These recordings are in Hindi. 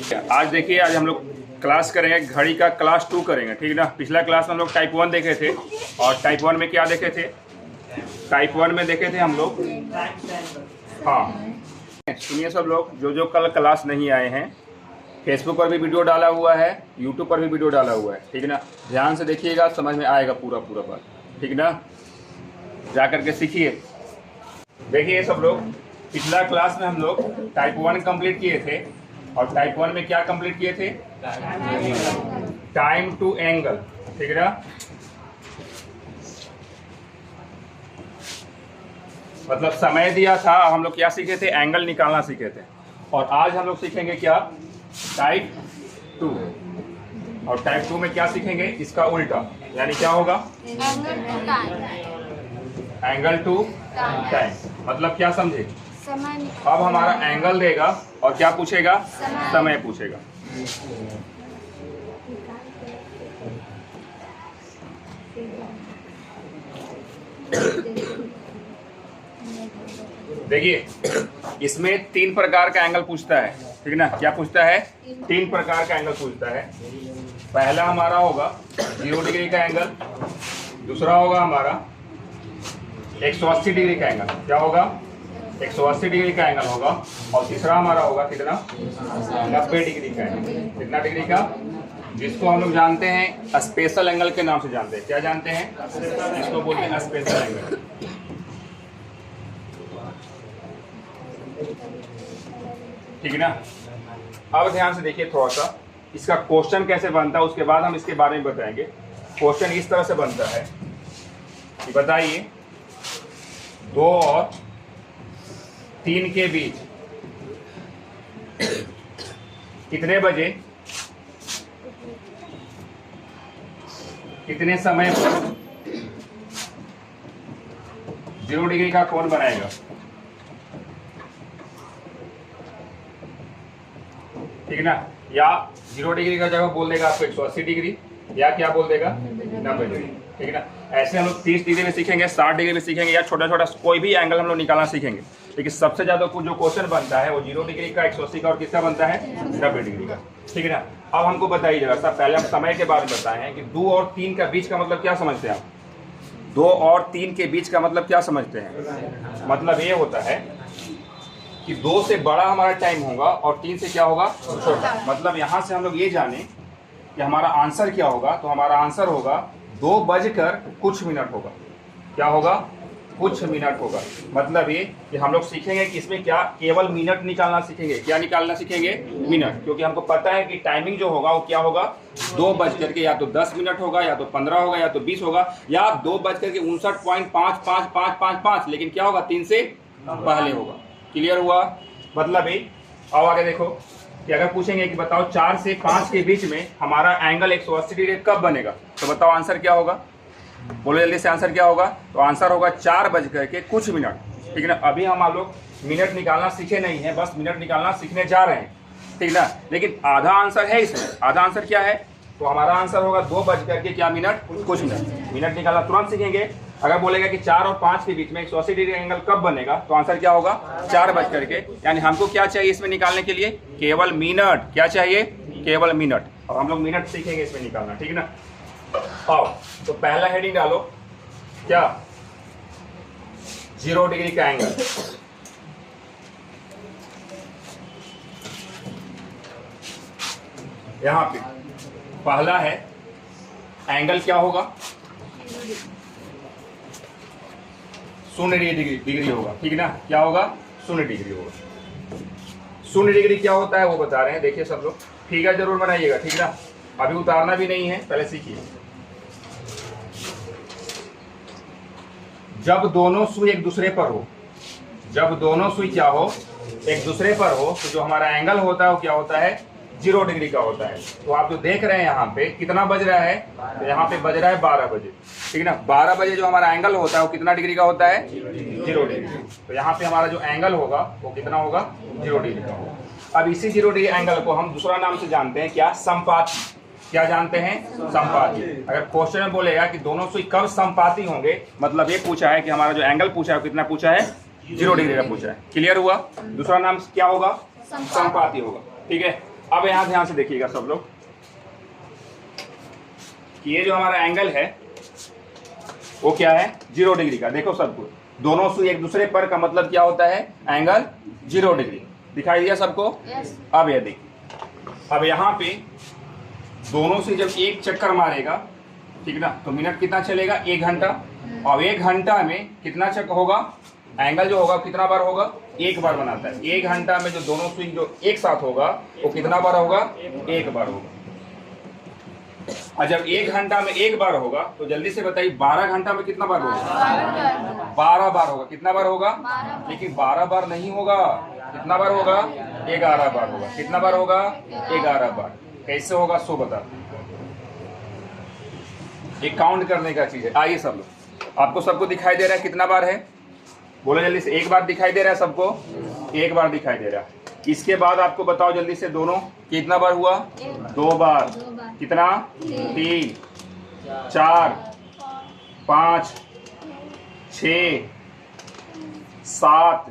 आज देखिए, आज हम लोग क्लास करेंगे घड़ी का क्लास 2 करेंगे, ठीक ना। पिछला क्लास में हम लोग टाइप 1 देखे थे, और टाइप 1 में क्या देखे थे? टाइप 1 में देखे थे हम लोग, हाँ सुनिए सब लोग, जो कल क्लास नहीं आए हैं, फेसबुक पर भी वीडियो डाला हुआ है, यूट्यूब पर भी वीडियो डाला हुआ है, ठीक ना। ध्यान से देखिएगा, समझ में आएगा पूरा बात, ठीक ना। जा करके सीखिए। देखिए सब लोग, पिछला क्लास में हम लोग टाइप 1 कंप्लीट किए थे, और टाइप 1 में क्या कंप्लीट किए थे? टाइम टू एंगल, ठीक है ना। मतलब समय दिया था, हम लोग क्या सीखे थे? एंगल निकालना सीखे थे। और आज हम लोग सीखेंगे क्या? टाइप 2। और टाइप 2 में क्या सीखेंगे? इसका उल्टा, यानी क्या होगा? Angle to time. मतलब क्या समझे? अब हमारा एंगल देगा और क्या पूछेगा? समय पूछेगा। देखिए, इसमें 3 प्रकार का एंगल पूछता है, ठीक है ना। क्या पूछता है? 3 प्रकार का एंगल पूछता है। पहला हमारा होगा 0 डिग्री का एंगल, दूसरा होगा हमारा 180 डिग्री का एंगल। क्या होगा? 180 डिग्री का एंगल होगा। और तीसरा हमारा होगा कितना? 90 डिग्री का एंगल। कितना डिग्री का? जिसको हम लोग जानते हैं स्पेशल एंगल के नाम से जानते हैं। क्या जानते हैं? इसको बोलते हैं स्पेशल एंगल, ठीक है ना। अब ध्यान से देखिए थोड़ा सा, इसका क्वेश्चन कैसे बनता है, उसके बाद हम इसके बारे में बताएंगे। क्वेश्चन इस तरह से बनता है कि बताइए 2 और 3 के बीच कितने बजे, कितने समय पर 0 डिग्री का कोण बनाएगा? ठीक है ना। या 0 डिग्री का जगह बोल देगा आपको 180 डिग्री, या क्या बोल देगा? 90 डिग्री, ठीक है ना। ऐसे हम लोग 30 डिग्री में सीखेंगे, 60 डिग्री में सीखेंगे, या छोटा छोटा कोई भी एंगल हम लोग निकालना सीखेंगे। लेकिन सबसे ज्यादा जो क्वेश्चन बनता है वो 0 डिग्री का, 180 का, और किसका बनता है? 90 डिग्री का, ठीक है ना। अब हमको बताइए जरा सा, पहले हम समय के बारे में बताए हैं कि 2 और 3 का बीच का मतलब क्या समझते हैं आप? 2 और 3 के बीच का मतलब क्या समझते हैं? मतलब ये होता है कि 2 से बड़ा हमारा टाइम होगा और 3 से क्या होगा? छोटा। मतलब यहाँ से हम लोग ये जाने कि हमारा आंसर क्या होगा, तो हमारा आंसर होगा 2 बजकर कुछ मिनट होगा। क्या होगा? कुछ मिनट होगा। मतलब ये कि हम लोग सीखेंगे कि इसमें क्या, केवल मिनट निकालना सीखेंगे। क्या निकालना सीखेंगे? मिनट। क्योंकि हमको पता है कि टाइमिंग जो होगा वो क्या होगा? 2 बजकर के या तो 10 मिनट होगा, या तो 15 होगा, या तो 20 होगा, या 2 बजकर के 59.555555, लेकिन क्या होगा? 3 से पहले होगा। क्लियर हुआ? मतलब ये। अब आगे देखो कि अगर पूछेंगे कि बताओ 4 से 5 के बीच में हमारा एंगल 180 डिग्री कब बनेगा, तो बताओ आंसर क्या होगा? बोलो जल्दी से, आंसर क्या होगा? तो आंसर होगा 4 बजकर के कुछ मिनट, ठीक है ना। अभी हम लोग मिनट निकालना सीखे नहीं है, बस मिनट निकालना सीखने जा रहे हैं, ठीक ना। लेकिन आधा आंसर है इसमें। आधा आंसर क्या है? तो हमारा आंसर होगा 2 बजकर के क्या मिनट? कुछ मिनट। मिनट निकालना तुरंत सीखेंगे। अगर बोलेगा कि 4 और 5 के बीच में 180 डिग्री एंगल कब बनेगा, तो आंसर क्या होगा? 4 बजकर के। यानी हमको क्या चाहिए इसमें निकालने के लिए? केवल मिनट। क्या चाहिए? केवल मिनट। और हम लोग मिनट सीखेंगे इसमें निकालना, ठीक है ना। आओ, तो पहला हेडिंग डालो, क्या? 0 डिग्री का एंगल। यहां पे पहला है एंगल क्या होगा? 0 डिग्री होगा, ठीक है ना। क्या होगा? 0 डिग्री होगा। 0 डिग्री क्या होता है वो बता रहे हैं। देखिए सब लोग, फिगर जरूर बनाइएगा, ठीक है ना। अभी उतारना भी नहीं है, पहले सीखिए। जब दोनों सुई एक दूसरे पर हो, जब दोनों सुई क्या हो? एक दूसरे पर हो, तो जो हमारा एंगल होता है वो क्या होता है? 0 डिग्री का होता है। तो आप जो देख रहे हैं यहाँ पे कितना बज रहा है? तो यहाँ पे बज रहा है 12 बजे, ठीक है ना। 12 बजे जो हमारा एंगल होता है वो कितना डिग्री का होता है? 0 डिग्री। तो यहाँ पे हमारा जो एंगल होगा वो कितना होगा? 0 डिग्री का होगा। अब इसी 0 डिग्री एंगल को हम दूसरा नाम से जानते हैं, क्या? समपाती। क्या जानते हैं? समपाती। अगर क्वेश्चन में बोलेगा कि दोनों सुई कब समपाती होंगे, मतलब ये पूछा है कि हमारा जो एंगल पूछा है कितना पूछा है? 0 डिग्री का पूछा है। क्लियर हुआ? दूसरा नाम क्या होगा? समपाती होगा, ठीक है। अब यहाँ ध्यान से देखिएगा सब लोग कि ये जो हमारा एंगल है वो क्या है, 0 डिग्री का। देखो सब कुछ, दोनों सुई एक दूसरे पर का मतलब क्या होता है, एंगल 0 डिग्री। दिखाई दिया सबको? अब ये देखिए, अब यहाँ पे दोनों से जब एक चक्कर मारेगा, ठीक ना, तो मिनट कितना चलेगा, 1 घंटा। और 1 घंटा में कितना चक्कर होगा, एंगल जो होगा कितना बार होगा, 1 बार बनाता है। 1 घंटा में जो दोनों स्विंग जो एक साथ होगा वो कितना बार होगा, 1 बार होगा। और जब 1 घंटा में 1 बार होगा तो जल्दी से बताइए 12 घंटा में कितना बार होगा, 12 बार होगा। कितना बार होगा, लेकिन 12 बार नहीं होगा, कितना बार होगा, 11 बार होगा। कितना बार होगा, 11 बार। कैसे होगा सो बता, एक काउंट करने का चीज है। आइए सब लोग, आपको सबको दिखाई दे रहा है कितना बार है, बोलो जल्दी से। 1 बार दिखाई दे रहा है सबको, 1 बार दिखाई दे रहा है। इसके बाद आपको बताओ जल्दी से, दोनों कितना बार हुआ, 2 बार। कितना, 3, 4, 5, 6, 7,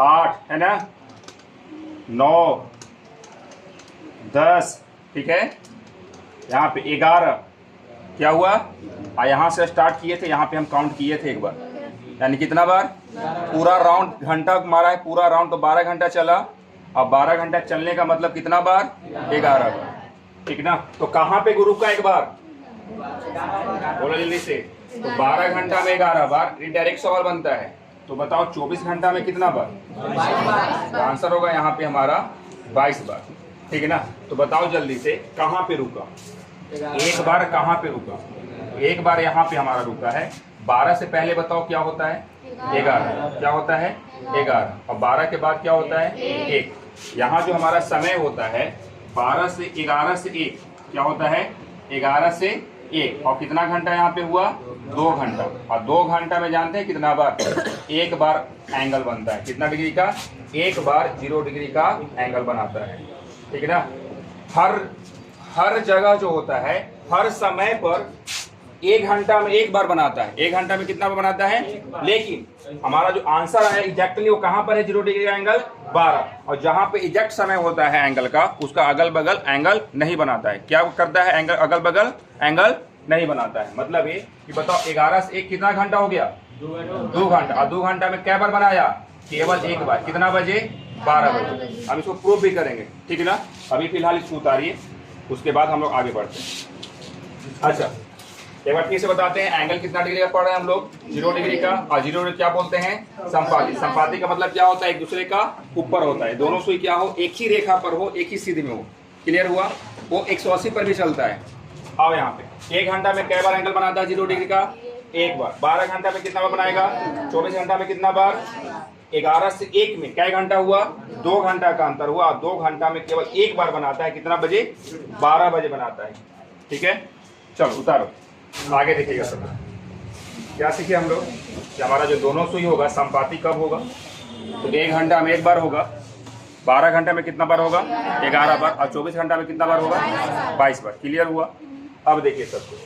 8 है ना, 9, 10, ठीक है। यहाँ पे 11 क्या हुआ, यहाँ से स्टार्ट किए थे, यहाँ पे हम काउंट किए थे 1 बार, यानी कितना बार, पूरा राउंड घंटा मारा है, पूरा राउंड तो 12 घंटा चला। अब 12 घंटा चलने का मतलब कितना बार, 11 बार, ठीक ना। तो कहाँ पे गुरु का 1 बार, बोलो जल्दी से। तो 12 घंटा में 11 बार, ये डायरेक्ट सवाल बनता है। तो बताओ 24 घंटा में कितना बार, तो आंसर होगा यहाँ पे हमारा 22 बार, ठीक है ना। तो बताओ जल्दी से, कहाँ पे रुका, 1 बार कहाँ पे रुका, 1 बार यहाँ पे हमारा रुका है। 12 से पहले बताओ क्या होता है, 11, क्या होता है, 11। और 12 के बाद क्या होता है, 1। यहाँ जो हमारा समय होता है 12 से 11 से 1 क्या होता है, 11 से 1। और कितना घंटा यहाँ पे हुआ, 2 घंटा। और 2 घंटा में जानते हैं कितना बार, 1 बार एंगल बनता है। कितना डिग्री का, 1 बार 0 डिग्री का एंगल बनाता है, ठीक है ना। हर जगह जो होता है, हर समय पर 1 घंटा में 1 बार बनाता है। 1 घंटा में कितना बार बनाता है, लेकिन हमारा जो आंसर है एग्जैक्टली वो कहाँ पर है, 0 डिग्री का एंगल 12। और जहाँ पे एग्जैक्ट समय होता है एंगल का, उसका अगल बगल एंगल नहीं बनाता है। क्या करता है, एंगल अगल बगल एंगल नहीं बनाता है। मतलब ये कि बताओ 11 से 1 कितना घंटा हो गया, 2 घंटा। और 2 घंटा में क्या बार बनाया, केवल 1 बार। कितना बजे, 12 बजे। हम इसको प्रूव भी करेंगे, ठीक है ना। अभी फिलहाल इसको उतारिए, उसके बाद हम लोग आगे बढ़ते हैं। अच्छा, एक बार फिर से बताते हैं, एंगल कितना डिग्री का पढ़ रहे हैं हम लोग, 0 डिग्री का। और 0 डिग्री क्या बोलते हैं, संपाती। संपाती का मतलब क्या होता है, एक दूसरे का ऊपर होता है। दोनों सुई क्या हो, एक ही रेखा पर हो, एक ही सीधी में हो। क्लियर हुआ। वो 180 पर भी चलता है। आओ यहाँ पे, 1 घंटा में कै बार एंगल बनाता है 0 डिग्री का, 1 बार। 12 घंटा में कितना बार बनाएगा, 24 घंटा में कितना बार, 11 से 1 में क्या घंटा हुआ, 2 घंटा का अंतर हुआ। 2 घंटा में केवल 1 बार बनाता है। कितना बजे, 12 बजे बनाता है, ठीक है। चलो उतारो, आगे देखिएगा सब। क्या सीखे हम लोग कि हमारा जो दोनों सुई होगा संपाती कब होगा, तो 1 घंटा में 1 बार होगा। 12 घंटे में कितना बार होगा, 11 बार। और 24 घंटा में कितना बार होगा, 22 बार। क्लियर हुआ। अब देखिए सब कुछ,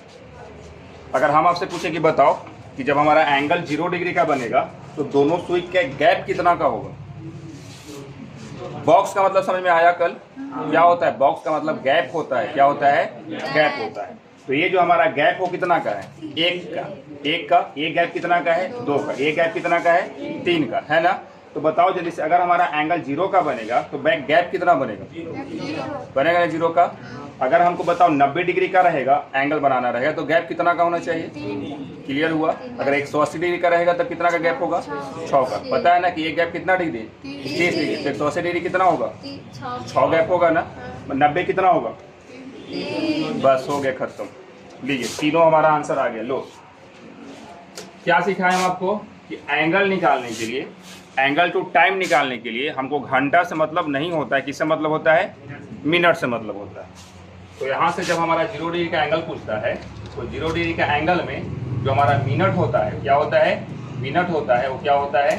अगर हम आपसे पूछे कि बताओ कि जब हमारा एंगल 0 डिग्री का बनेगा तो दोनों सुई का गैप कितना का होगा। बॉक्स का मतलब समझ में आया कल, क्या होता है, बॉक्स का मतलब गैप होता है। क्या होता है, गैप होता है। तो ये जो हमारा गैप हो कितना का है, 1 का। एक गैप कितना का है, 2 का। एक गैप कितना का है, 3 का, है ना। तो बताओ जल्दी से, अगर हमारा एंगल 0 का बनेगा तो बैक गैप कितना बनेगा, बनेगा ना 0 का। अगर हमको बताओ 90 डिग्री का रहेगा, एंगल बनाना रहेगा, तो गैप कितना का होना चाहिए। क्लियर हुआ। अगर 180 डिग्री का रहेगा तब कितना का गैप होगा, 6 का। पता है ना कि ये गैप कितना डिग्री, 30 डिग्री। तो 180 डिग्री कितना होगा, 6 गैप होगा ना। 90 कितना होगा, बस हो गया खत्म। लीजिए, तीनों हमारा आंसर आ गया। लो, क्या सिखाया हम आपको कि एंगल निकालने के लिए, एंगल टू टाइम निकालने के लिए हमको घंटा से मतलब नहीं होता है। किससे मतलब होता है, मिनट से मतलब होता है। तो यहाँ से जब हमारा 0 डिग्री का एंगल पूछता है तो 0 डिग्री का एंगल में जो हमारा मिनट होता है, क्या होता है, मिनट होता है, वो क्या होता है,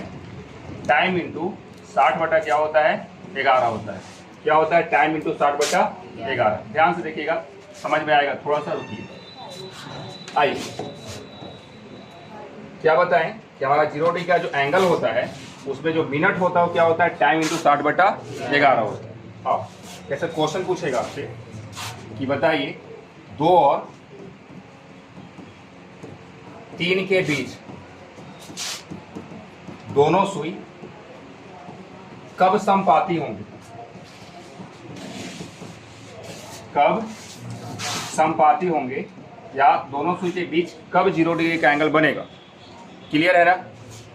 टाइम इंटू 60 बटा क्या होता है, 11 होता है। क्या होता है, टाइम इंटू 60 बटा 11। ध्यान से देखिएगा, समझ में आएगा। थोड़ा सा रुकिए, आइए क्या बताएं कि हमारा 0 डिग्री का जो एंगल होता है उसमें जो मिनट होता है वो क्या होता है, टाइम इंटू 60 बटा 11 होता है। अब कैसे क्वेश्चन पूछेगा आपसे कि बताइए 2 और 3 के बीच दोनों सुई कब समपाती होंगी? कब समपाती होंगे या दोनों सुई के बीच कब 0 डिग्री का एंगल बनेगा? क्लियर है ना?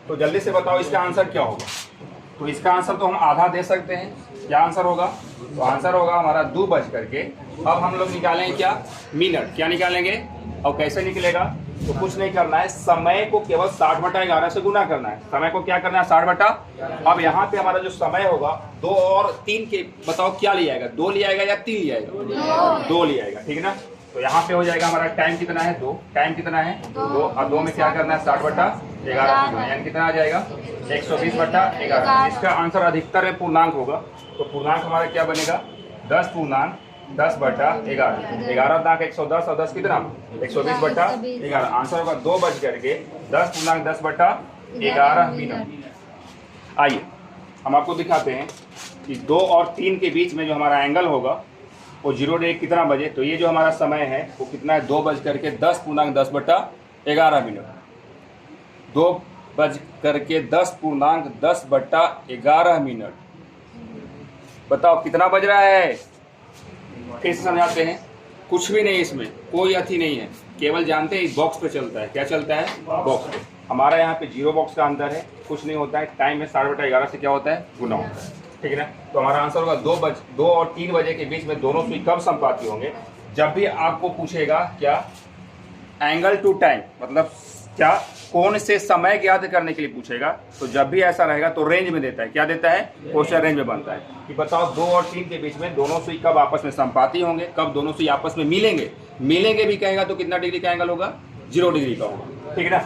तो जल्दी से बताओ इसका आंसर क्या होगा। तो इसका आंसर तो हम आधा दे सकते हैं। क्या आंसर होगा? तो आंसर होगा हमारा 2 बज करके, अब हम लोग निकालेंगे क्या? मिनट। क्या निकालेंगे और कैसे निकलेगा? तो कुछ नहीं करना है, समय को केवल 60/11 से गुना करना है। समय को क्या करना है? 60/। अब यहाँ पे हमारा जो समय होगा 2 और 3 के, बताओ क्या लिया जाएगा? 2 लिया जाएगा या 3 लिया जाएगा? 2 लिया जाएगा, ठीक है ना? तो यहाँ पे हो जाएगा हमारा टाइम कितना है? 2। टाइम कितना है? 2। और 2 में क्या करना है? 60/11, यानी कितना आ जाएगा? 120/11। इसका आंसर अधिकतर में पूर्णांक होगा, तो पूर्णांक हमारा क्या बनेगा? 10/11। 11 दाग 110 और 10 कितना? 120/11। आंसर होगा 2 बज करके 10 मिनट। आइए हम आपको दिखाते हैं कि 2 और 3 के बीच में जो हमारा एंगल होगा वो 0 डिग्री कितना बजे। तो ये जो हमारा समय है वो कितना है? 2 बज करके 10/11 मिनट। 2 बज करके 10/11 मिनट। बताओ कितना बज रहा है? फिर से समझाते हैं। कुछ भी नहीं, इसमें कोई अथी नहीं है, केवल जानते हैं इस बॉक्स पे चलता है। क्या चलता है? बॉक्स पे। हमारा यहाँ पे 0 बॉक्स का अंतर है, कुछ नहीं होता है। टाइम में 60/11 से क्या होता है? गुना होता है, ठीक है ना? तो हमारा आंसर होगा 2 और 3 बजे के बीच में दोनों सुई कब समपाती होंगे? जब भी आपको पूछेगा क्या एंगल टू टाइम, मतलब क्या कौन से समय ज्ञात करने के लिए पूछेगा, तो जब भी ऐसा रहेगा तो रेंज में देता है। क्या देता है? क्वेश्चन रेंज में बनता है कि बताओ 2 और 3 के बीच में दोनों सुई कब आपस में समपाती होंगे, कब दोनों सुई आपस में मिलेंगे। मिलेंगे भी कहेगा तो कितना डिग्री का एंगल होगा? 0 डिग्री का होगा, ठीक है ना?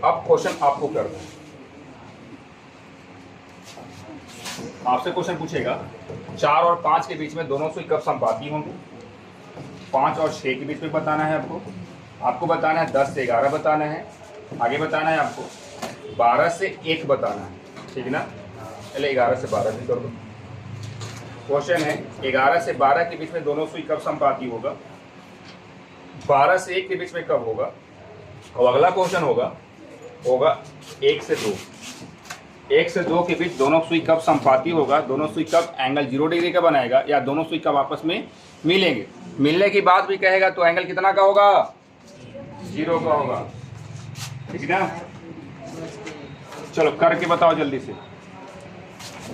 अब क्वेश्चन आपको कर दो, आपसे क्वेश्चन पूछेगा 4 और 5 के बीच में दोनों सुई कब समपाती होंगी। 5 और 6 के बीच में बताना है आपको बताना है 10 से 11 बताना है, आगे बताना है आपको 12 से 1 बताना है, ठीक है ना? पहले 11 से 12 भी कर दो। क्वेश्चन है 11 से 12 के बीच में दोनों सुई कब समपाती होगा, 12 से 1 के बीच में कब होगा, और अगला क्वेश्चन होगा 1 से 2। 1 से 2 के बीच दोनों सुई कब समपाती होगा, दोनों सुई कब एंगल 0 डिग्री का बनाएगा, या दोनों सुई कब आपस में मिलेंगे। मिलने की बात भी कहेगा तो एंगल कितना का होगा? 0 का होगा, ठीक है ना? चलो करके बताओ जल्दी से।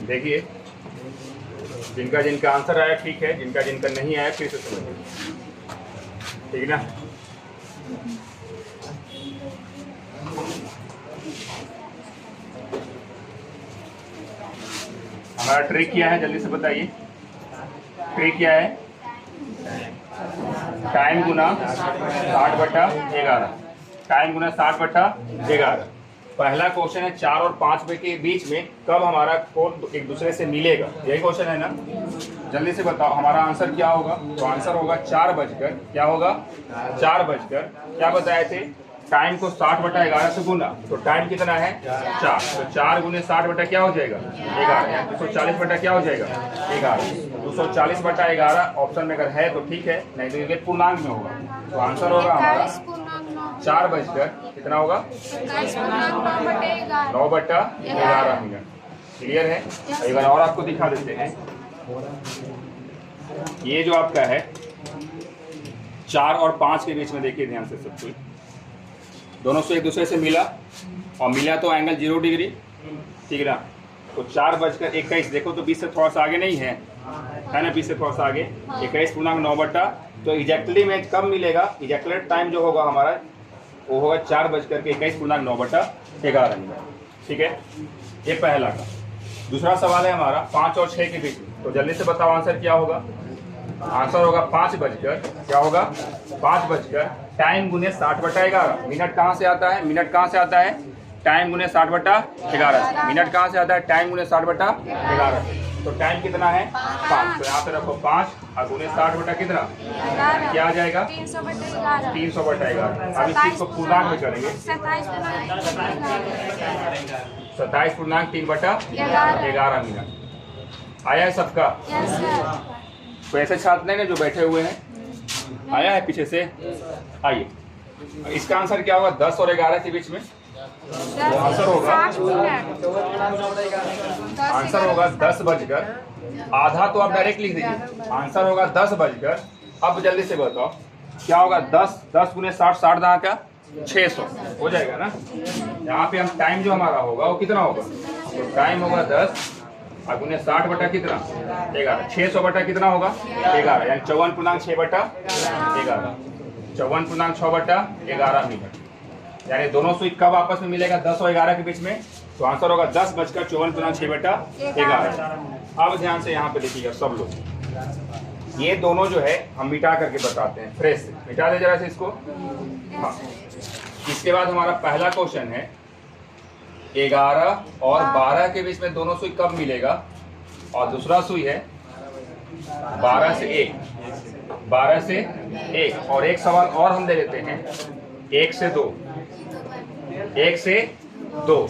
देखिए जिनका जिनका आंसर आया ठीक है, जिनका जिनका नहीं आया फिर से समझिए, ठीक है ना? हमारा ट्रिक क्या है? जल्दी से बताइए। ट्रिक क्या है? टाइम गुना 60/11। टाइम गुना 60/11। पहला क्वेश्चन है 4 और 5 के बीच में कब हमारा कोण एक दूसरे से मिलेगा, यही क्वेश्चन है ना? जल्दी से बताओ हमारा आंसर क्या होगा। तो आंसर होगा 4 बजकर, क्या होगा? 4 बजकर क्या बताए थे? टाइम को 60/11 से गुना, तो टाइम कितना है? 4। तो 4 गुने 60 क्या हो जाएगा? 11। 240 क्या हो जाएगा? 11। 240/11 ऑप्शन में अगर है तो ठीक है, नहीं तो ये पूर्णांक में होगा। तो आंसर होगा हमारा 4 बजकर कितना होगा? 9/11 मिनट। क्लियर है? एक बार और आपको दिखा देते हैं। ये जो आपका है 4 और 5 के बीच में, देखिए ध्यान से सब कुछ, दोनों से एक दूसरे से मिला, और मिला तो एंगल 0 डिग्री, ठीक है ना? तो 4:21, देखो तो 20 से थोड़ा सा आगे नहीं है ना? 20 से थोड़ा सा आगे 21/9। तो एग्जैक्टली में कब मिलेगा? एग्जैक्ट टाइम जो होगा हमारा वो होगा 4:21/9/11 मिनट, ठीक है? ये पहला का। दूसरा सवाल है हमारा 5 और 6 के बीच में, तो जल्दी से बताओ आंसर क्या होगा। आंसर होगा 5 बजकर, क्या होगा? 5 बजकर टाइम गुने 60/11। मिनट कहाँ से आता है? मिनट कहाँ से आता है? टाइम गुने 60/11। मिनट कहाँ से आता है? टाइम गुने 60/11। तो टाइम कितना है? 5। तो यहाँ पे रखो 5 और गुने 60 कितना? क्या आ जाएगा? 300/11। अब इस चीज को पूर्णांक में करेंगे। 27.3/11 मिनट। आया है सबका? Yes sir. तो ऐसे छात्र नहीं ना जो बैठे हुए हैं, आया है पीछे से? आइए, इसका आंसर क्या होगा 10 और 11 के बीच में? आंसर होगा 60 मिनट। आंसर होगा 10 बजकर आधा, तो आप डायरेक्ट लिख दीजिए। आंसर होगा 10 बजकर, अब जल्दी से बताओ क्या होगा? 10 गुने 60, 60 दां का 600 हो जाएगा ना। यहाँ पे हम टाइम जो हमारा होगा वो कितना होगा? तो टाइम होगा 10 और गुने 60 बटा कितना? 11। 600 बटा कितना होगा? 11, यानी 54.6 बटा 11, 54.6 बटा 11 मिनट। यानी दोनों सुई कब आपस में मिलेगा? 10 और 11 के बीच में। तो आंसर होगा 10 बजकर 54.6 बटा 11। अब ध्यान से यहाँ पे देखिएगा सब लोग, ये दोनों जो है हम मिटा करके बताते हैं फ्रेश से। मिटा दे जरा से इसको। हाँ, इसके बाद हमारा पहला क्वेश्चन है 11 और 12 के बीच में दोनों सुई कब मिलेगा? और दूसरा सुई है 12 से 1, 12 से 1। और एक सवाल और हम दे देते हैं 1 से 2, 1 से 2,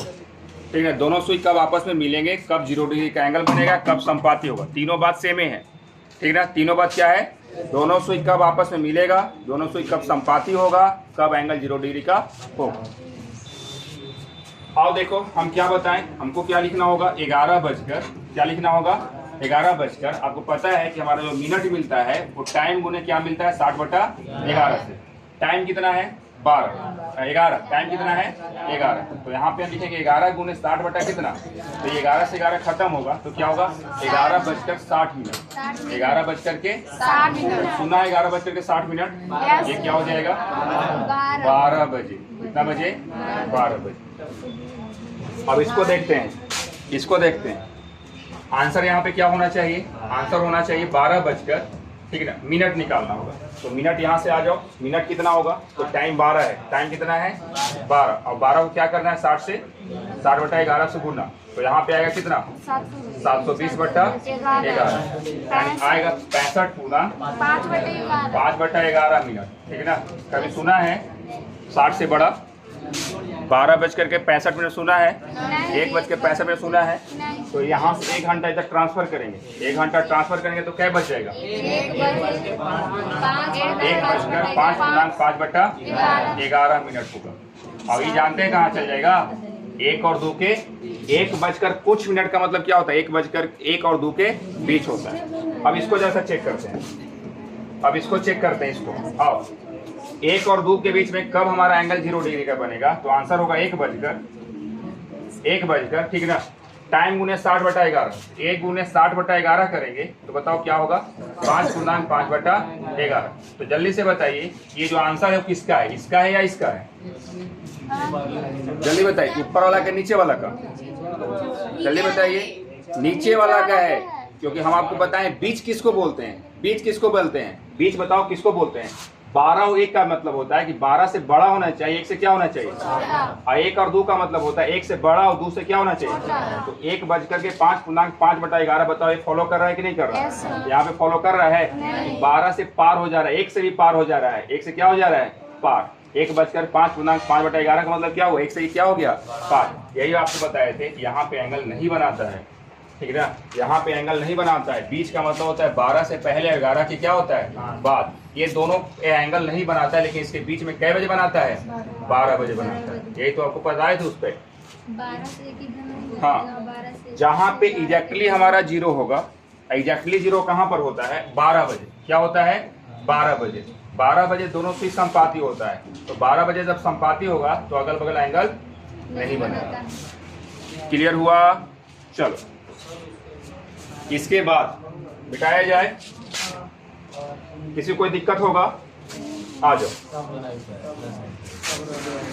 ठीक है। दोनों सुई कब आपस में मिलेंगे, कब 0 डिग्री का एंगल बनेगा, कब संपाती होगा? तीनों बात सेम ही है, ठीक ना। तीनों बात क्या है? दोनों सुई कब आपस में मिलेगा, दोनों सुई कब संपाती होगा, कब एंगल 0 डिग्री का होगा। आओ देखो हम क्या बताएं, हमको क्या लिखना होगा? 11 बजकर, क्या लिखना होगा? 11 बजकर। आपको पता है कि हमारा जो मिनट मिलता है वो टाइम गुने क्या मिलता है? 60 बटा 11 से। टाइम कितना है? 11। टाइम कितना है? 11। तो यहाँ पे हम लिखेंगे 11 गुने 60 बटा कितना? तो ये 11 से 11 खत्म होगा, तो क्या होगा? 11 बजकर 60 मिनट। 11 बजकर के 60 मिनट। सुना है 11 बजकर के 60 मिनट। Yes. ये क्या हो जाएगा? 12 बजे। कितना बजे? 12 बजे। अब इसको देखते हैं, इसको देखते हैं। आंसर यहाँ पे क्या होना चाहिए? आंसर होना चाहिए 12 बजकर, ठीक है ना। मिनट निकालना होगा, तो मिनट यहाँ से आ जाओ। मिनट कितना होगा? तो टाइम 12 है। टाइम कितना है? 12। और 12 को क्या करना है? 60 से 60 बटा 11 से गुना। तो यहाँ पे आएगा कितना? 720 बटा 11, यानी आएगा 65 पूर्णांक 5 बटा 11 मिनट, ठीक है ना। कभी सुना है 60 से बड़ा? 12 बजकर के 65 मिनट सुना है? 1 बज के 65 मिनट सुना है? तो यहाँ से 1 घंटा इधर ट्रांसफर करेंगे। 1 घंटा ट्रांसफर करेंगे तो क्या बच जाएगा? 1 बजकर 5 पूर्णांक 5 बटा 11 मिनट होगा। अब ये जानते हैं कहाँ चल जाएगा? 1 और 2 के 1 बजकर कुछ मिनट का मतलब क्या होता है? 1 बजकर 1 और 2 के बीच होता है। अब इसको जैसा चेक करते हैं, अब इसको चेक करते हैं इसको। आओ, 1 और 2 के बीच में कब हमारा एंगल 0 डिग्री का बनेगा? तो आंसर होगा 1 बजकर, ठीक है ना। टाइम गुने 60 बटा 11, 1 गुने 60 बटा 11 करेंगे तो बताओ क्या होगा? 5 पूर्णांक 5 बटा 11। तो जल्दी से बताइए ये जो आंसर है वो किसका है? इसका है या इसका है? जल्दी बताइए, ऊपर वाला का नीचे वाला का? जल्दी बताइए, नीचे वाला का है, क्योंकि हम आपको बताएं बीच किसको बोलते हैं? बीच किसको बोलते हैं? बीच बताओ किसको बोलते हैं? 12 और 1 का मतलब होता है कि 12 से बड़ा होना चाहिए, 1 से क्या होना चाहिए? और 1 और 2 का मतलब होता है 1 से बड़ा और 2 से क्या होना चाहिए? तो 1 बजकर के 5 पूर्णांक 5 बटा 11। बताओ ये फॉलो कर रहा है कि नहीं कर रहा है? यहाँ पे फॉलो कर रहा है। 12 से पार हो जा रहा है, 1 से भी पार हो जा रहा है। 1 से क्या हो जा रहा है? पार। 1 बजकर 5 पूर्णांक 5 बटा 11 का मतलब क्या हुआ? 1 से ही क्या हो गया? पार। यही आपको बताए थे कि यहाँ पे एंगल नहीं बनाता है, ठीक है ना। यहाँ पे एंगल नहीं बनाता है। बीच का मतलब होता है 12 से पहले 11 की क्या होता है? बाद। ये दोनों एंगल नहीं बनाता है, लेकिन इसके बीच में कै बजे बनाता है? 12 बजे बनाता है। यही तो आपको पता है। तो उस पर हाँ, जहाँ पे एग्जैक्टली हमारा 0 होगा, एग्जैक्टली 0 कहाँ पर होता है? 12 बजे। क्या होता है? 12 बजे। 12 बजे दोनों से संपाती होता है। तो 12 बजे जब संपाती होगा तो अगल बगल एंगल नहीं बनेगा। क्लियर हुआ? चलो इसके बाद बिठाया जाए। किसी को कोई दिक्कत होगा? आ जाओ।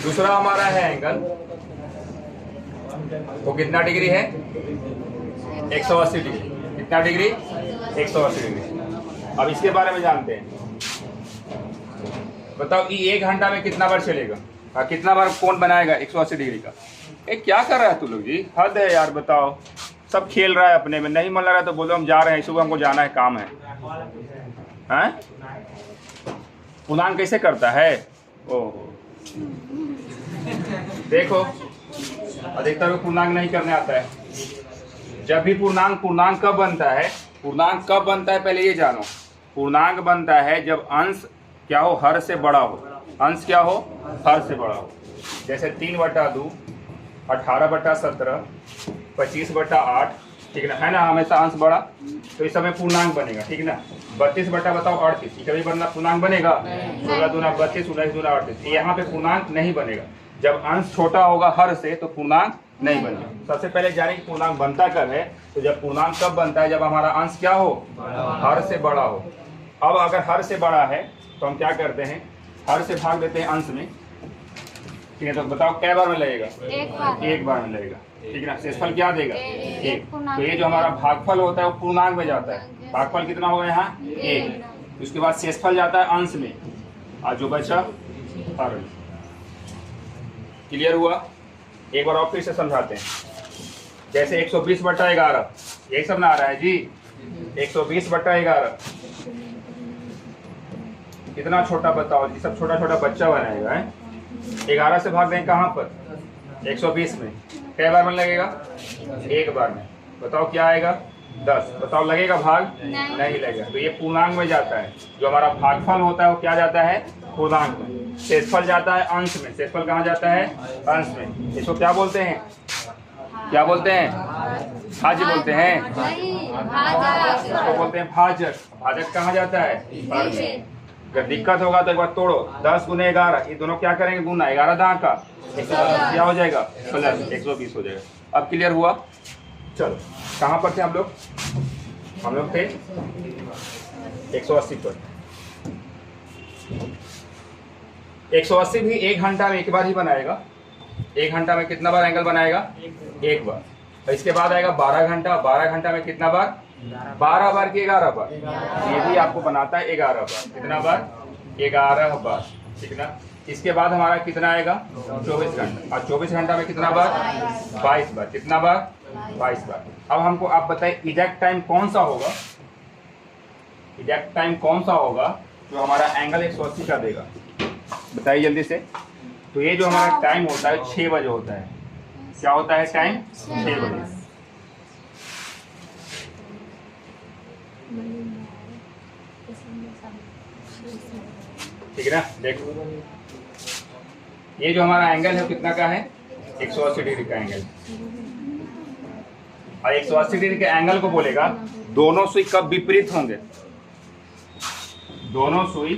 दूसरा हमारा है एंगल, वो कितना डिग्री है? 180 डिग्री। कितना डिग्री? 180 डिग्री। अब इसके बारे में जानते हैं। बताओ ये 1 घंटा में कितना बार चलेगा और कितना बार कोण बनाएगा 180 डिग्री का? ये क्या कर रहा है तू लोग जी? हद है यार। बताओ, सब खेल रहा है अपने में। नहीं मन लग रहा है तो बोलो हम जा रहे हैं, सुबह हमको जाना है, काम है। हैं? पूर्णांक कैसे करता है? ओहो, देखो अधिकतर को पूर्णांक नहीं करने आता है। जब भी पूर्णांक कब बनता है, पूर्णांक कब बनता है पहले ये जानो। पूर्णांक बनता है जब अंश क्या हो, हर से बड़ा हो। अंश क्या हो, हर से बड़ा हो। जैसे 3/2, 18/17, 25/8, ठीक ना, है ना, हमेशा अंश बड़ा, तो इस समय पूर्णांक बनेगा, ठीक ना। 32/38 ये कभी बनना पूर्णांक बनेगा? 16 दूना 32, 19 दूना 38, यहाँ पे पूर्णांक नहीं बनेगा। जब अंश छोटा होगा हर से तो पूर्णांक नहीं बनेगा। सबसे पहले जाने कि पूर्णांक बनता कब है, तो जब पूर्णांक कब बनता है, जब हमारा अंश क्या हो, हर से बड़ा हो। अब अगर हर से बड़ा है तो हम क्या करते हैं, हर से भाग देते हैं अंश में, ठीक है। तो बताओ कै बार में लगेगा? एक बार में लगेगा, ठीक है ना। शेषफल क्या देगा? एक। तो ये जो हमारा भागफल होता है वो पूर्णांक में जाता है। भागफल कितना होगा यहाँ? 1। उसके बाद शेषफल जाता है अंश में, और जो बचा हर। क्लियर हुआ? एक बार और फिर से समझाते हैं। जैसे 120/11 यही सब ना आ रहा है जी। 120/11 कितना छोटा बताओ जी, सब छोटा छोटा बच्चा बनाएगा है। 11 से भाग दें कहाँ पर? 120 में। कै बार में लगेगा? एक बार में। बताओ क्या आएगा? 10। बताओ लगेगा भाग? नहीं लगेगा। तो ये पूर्णांक में जाता है। जो हमारा भागफल होता है वो क्या जाता है? पूर्णांक में। शेषफल जाता है अंश में। शेषफल कहाँ जाता है? अंश में। इसको क्या बोलते हैं? क्या बोलते हैं? भाज्य बोलते हैं। इसको बोलते हैं भाजक। भाजक कहाँ जाता है? अंश में। अगर दिक्कत होगा तो एक बार तोड़ो, 10 × 11 ये दोनों क्या करेंगे? गुना। 11 दां का 110 क्या हो जाएगा? प्लस 120 हो जाएगा। अब क्लियर हुआ? चलो कहाँ पर थे हम लोग? हम लोग थे 180 पर। 180 भी 1 घंटा में एक बार ही बनाएगा। 1 घंटा में कितना बार एंगल बनाएगा? एक बार। और इसके बाद आएगा 12 घंटा। 12 घंटा में कितना बार? 12 बार की 11 बार। ये भी आपको बनाता है 11 बार। कितना बार? 11 बार, ठीक ना। इसके बाद हमारा कितना आएगा? 24 घंटा। और 24 घंटा में कितना बार? 22 बार। कितना बार? 22 बार। अब हमको आप बताइए एग्जैक्ट टाइम कौन सा होगा? एग्जैक्ट टाइम कौन सा होगा जो हमारा एंगल 180 का देगा? बताइए जल्दी से। तो ये जो हमारा टाइम होता है 6 बजे होता है। क्या होता है टाइम? 6 बजे। ठीक है ना। देखो ये जो हमारा एंगल है कितना का है? 180 डिग्री का एंगल। और 180 डिग्री के एंगल को बोलेगा दोनों सुई कब विपरीत होंगे? दोनों सुई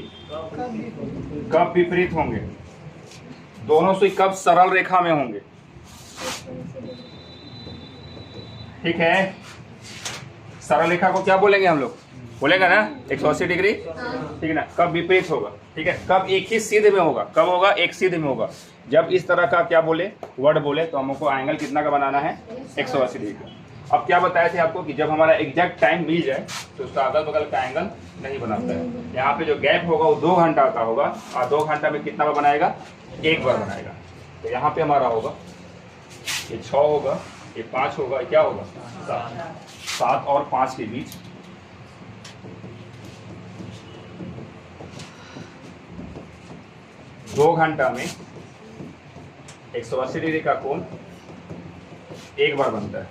कब विपरीत होंगे? दोनों सुई कब सरल रेखा में होंगे? ठीक है। सरल रेखा को क्या बोलेंगे हम लोग? बोलेगा ना 180 डिग्री, ठीक है ना। कब विपरीत होगा? ठीक है। कब एक ही सीधे में होगा? कब होगा? एक सीधे में होगा। जब इस तरह का क्या बोले, वर्ड बोले, तो हमको एंगल कितना का बनाना है? 180 डिग्री का। अब क्या बताए थे आपको कि जब हमारा एग्जैक्ट टाइम मिल जाए तो उसका अगल बगल का एंगल नहीं बनाता है। यहाँ पे जो गैप होगा वो 2 घंटा का होगा, और 2 घंटा में कितना बार बनाएगा? एक बार बनाएगा। तो यहाँ पे हमारा होगा ये 6 होगा, ये 5 होगा, क्या होगा? 7। 7 और 5 के बीच 2 घंटा में 180 डिग्री का कोण एक बार बनता है,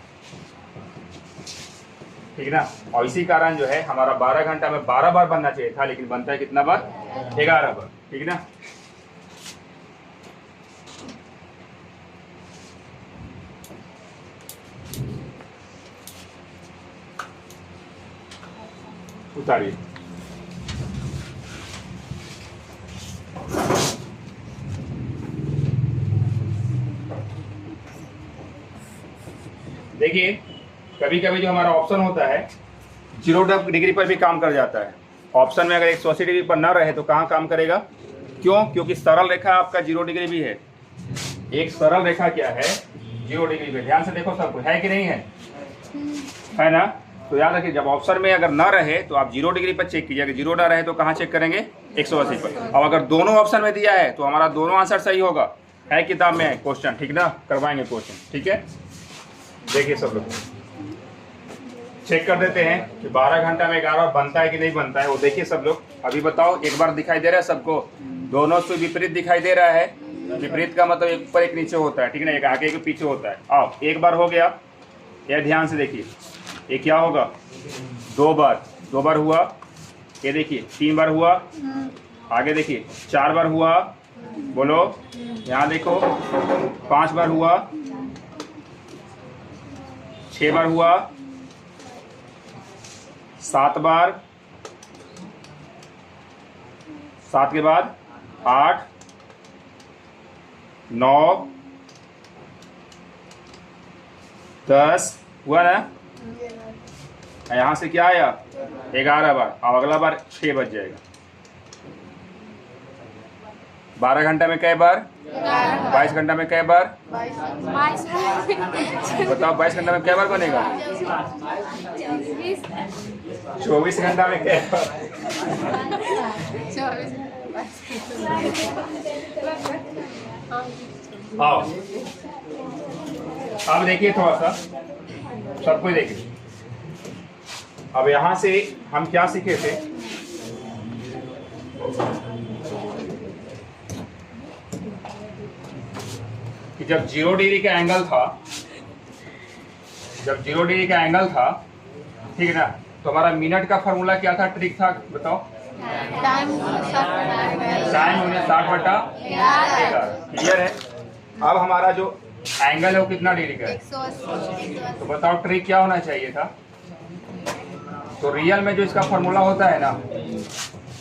ठीक ना। और इसी कारण जो है हमारा 12 घंटा में 12 बार बनना चाहिए था, लेकिन बनता है कितना बार? 11 बार, ठीक ना। उतारिए। देखिए कभी कभी जो हमारा ऑप्शन होता है 0 डिग्री पर भी काम कर जाता है। ऑप्शन में अगर 180 डिग्री पर ना रहे तो कहाँ काम करेगा? क्यों? क्योंकि सरल रेखा आपका 0 डिग्री भी है। एक सरल रेखा क्या है? 0 डिग्री पे। ध्यान से देखो सबको, है कि नहीं है ना। तो याद रखिए जब ऑप्शन में अगर ना रहे तो आप 0 डिग्री पर चेक कीजिए। अगर 0 ना रहे तो कहाँ चेक करेंगे? 180 पर। अब अगर दोनों ऑप्शन में दिया है तो हमारा दोनों आंसर सही होगा। है किताब में क्वेश्चन, ठीक ना, करवाएंगे क्वेश्चन, ठीक है। देखिए सब लोग चेक कर देते हैं कि 12 घंटा में 11 बनता है कि नहीं बनता है। वो देखिए सब लोग, अभी बताओ एक बार दिखाई दे रहा है सबको? दोनों से विपरीत दिखाई दे रहा है। विपरीत का मतलब एक ऊपर एक नीचे होता है, ठीक है ना, एक आगे एक पीछे होता है। आओ एक बार हो गया, ये ध्यान से देखिए, ये क्या होगा, 2 बार हुआ, ये देखिए 3 बार हुआ, आगे देखिए 4 बार हुआ, बोलो, यहाँ देखो 5 बार हुआ, 6 बार हुआ, 7 बार, 7 के बाद 8, 9, 10 हुआ ना। यहाँ से क्या आया, 11 बार। अब अगला बार 6 बज जाएगा। 12 घंटा में कै बार, 22 घंटा में कै बार, बताओ 22 घंटा में कै बार बनेगा, 24 घंटा में कै बार। आओ अब देखिए थोड़ा सा, सबको देखिए। अब यहां से हम क्या सीखे थे, कि जब 0 डिग्री का एंगल था, ठीक है ना, तो हमारा मिनट का फॉर्मूला क्या था, ट्रिक था, बताओ। टाइम होने 60/11। क्लियर है। अब हमारा जो एंगल है वो कितना डिग्री का है, 180। तो बताओ ट्रिक क्या होना चाहिए था। तो रियल में जो इसका फॉर्मूला होता है ना,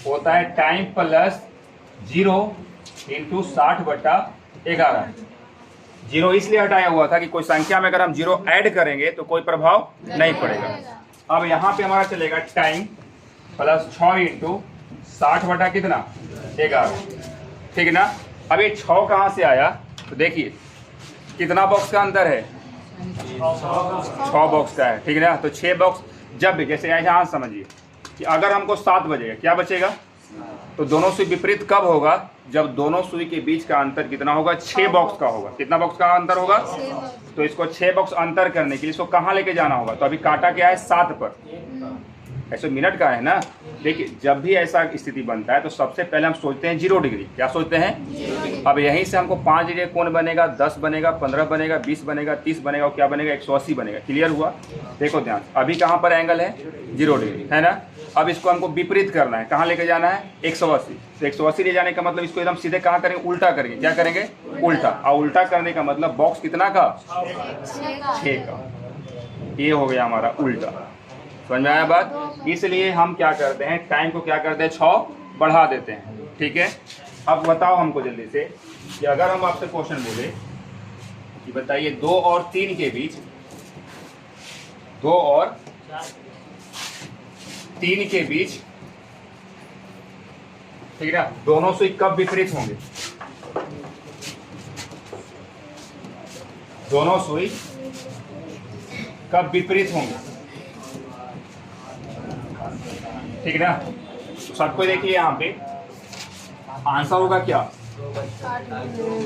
होता है टाइम प्लस 0 इंटू 60/11। 0 इसलिए हटाया हुआ था कि कोई संख्या में अगर हम 0 ऐड करेंगे तो कोई प्रभाव नहीं पड़ेगा। अब यहाँ पे हमारा चलेगा टाइम प्लस 6 इंटू 60/11, ठीक है ना। अब ये 6 कहाँ से आया, तो देखिए कितना बॉक्स का अंतर है, 6 बॉक्स का है, ठीक है ना। तो 6 बॉक्स जब भी, जैसे यहाँ समझिए कि अगर हमको 7 बजेगा, क्या बचेगा, तो दोनों सुई विपरीत कब होगा, जब दोनों सुई के बीच का अंतर कितना होगा, 6 बॉक्स का होगा। कितना बॉक्स का अंतर होगा, तो इसको 6 बॉक्स अंतर करने के लिए इसको कहाँ लेके जाना होगा, तो अभी काटा क्या है 7 पर, ऐसे मिनट का है ना। देखिए जब भी ऐसा स्थिति बनता है तो सबसे पहले हम सोचते हैं 0 डिग्री। क्या सोचते हैं, अब यहीं से हमको 5 डिग्री कौन बनेगा, 10 बनेगा, 15 बनेगा, 20 बनेगा, 30 बनेगा, और क्या बनेगा, 180 बनेगा। क्लियर हुआ। देखो ध्यान, अभी कहाँ पर एंगल है, 0 डिग्री है ना। अब इसको हमको विपरीत करना है, कहाँ लेके जाना है, 180। तो 180 ले जाने का मतलब इसको एकदम सीधे कहाँ करेंगे, उल्टा करेंगे। क्या करेंगे, उल्टा। और उल्टा करने का मतलब बॉक्स कितना का, 6 का। ये हो गया हमारा उल्टा। समझ में आया बात। इसलिए हम क्या करते हैं, टाइम को क्या करते हैं, 6 बढ़ा देते हैं, ठीक है। अब बताओ हमको जल्दी से कि अगर हम आपसे क्वेश्चन बोले कि बताइए 2 और 3 के बीच, 2 और 3 के बीच, ठीक है ना, दोनों सुई कब विपरीत होंगे, दोनों सुई कब विपरीत होंगे, ठीक है ना। तो सबको देखिए यहाँ पे आंसर होगा क्या,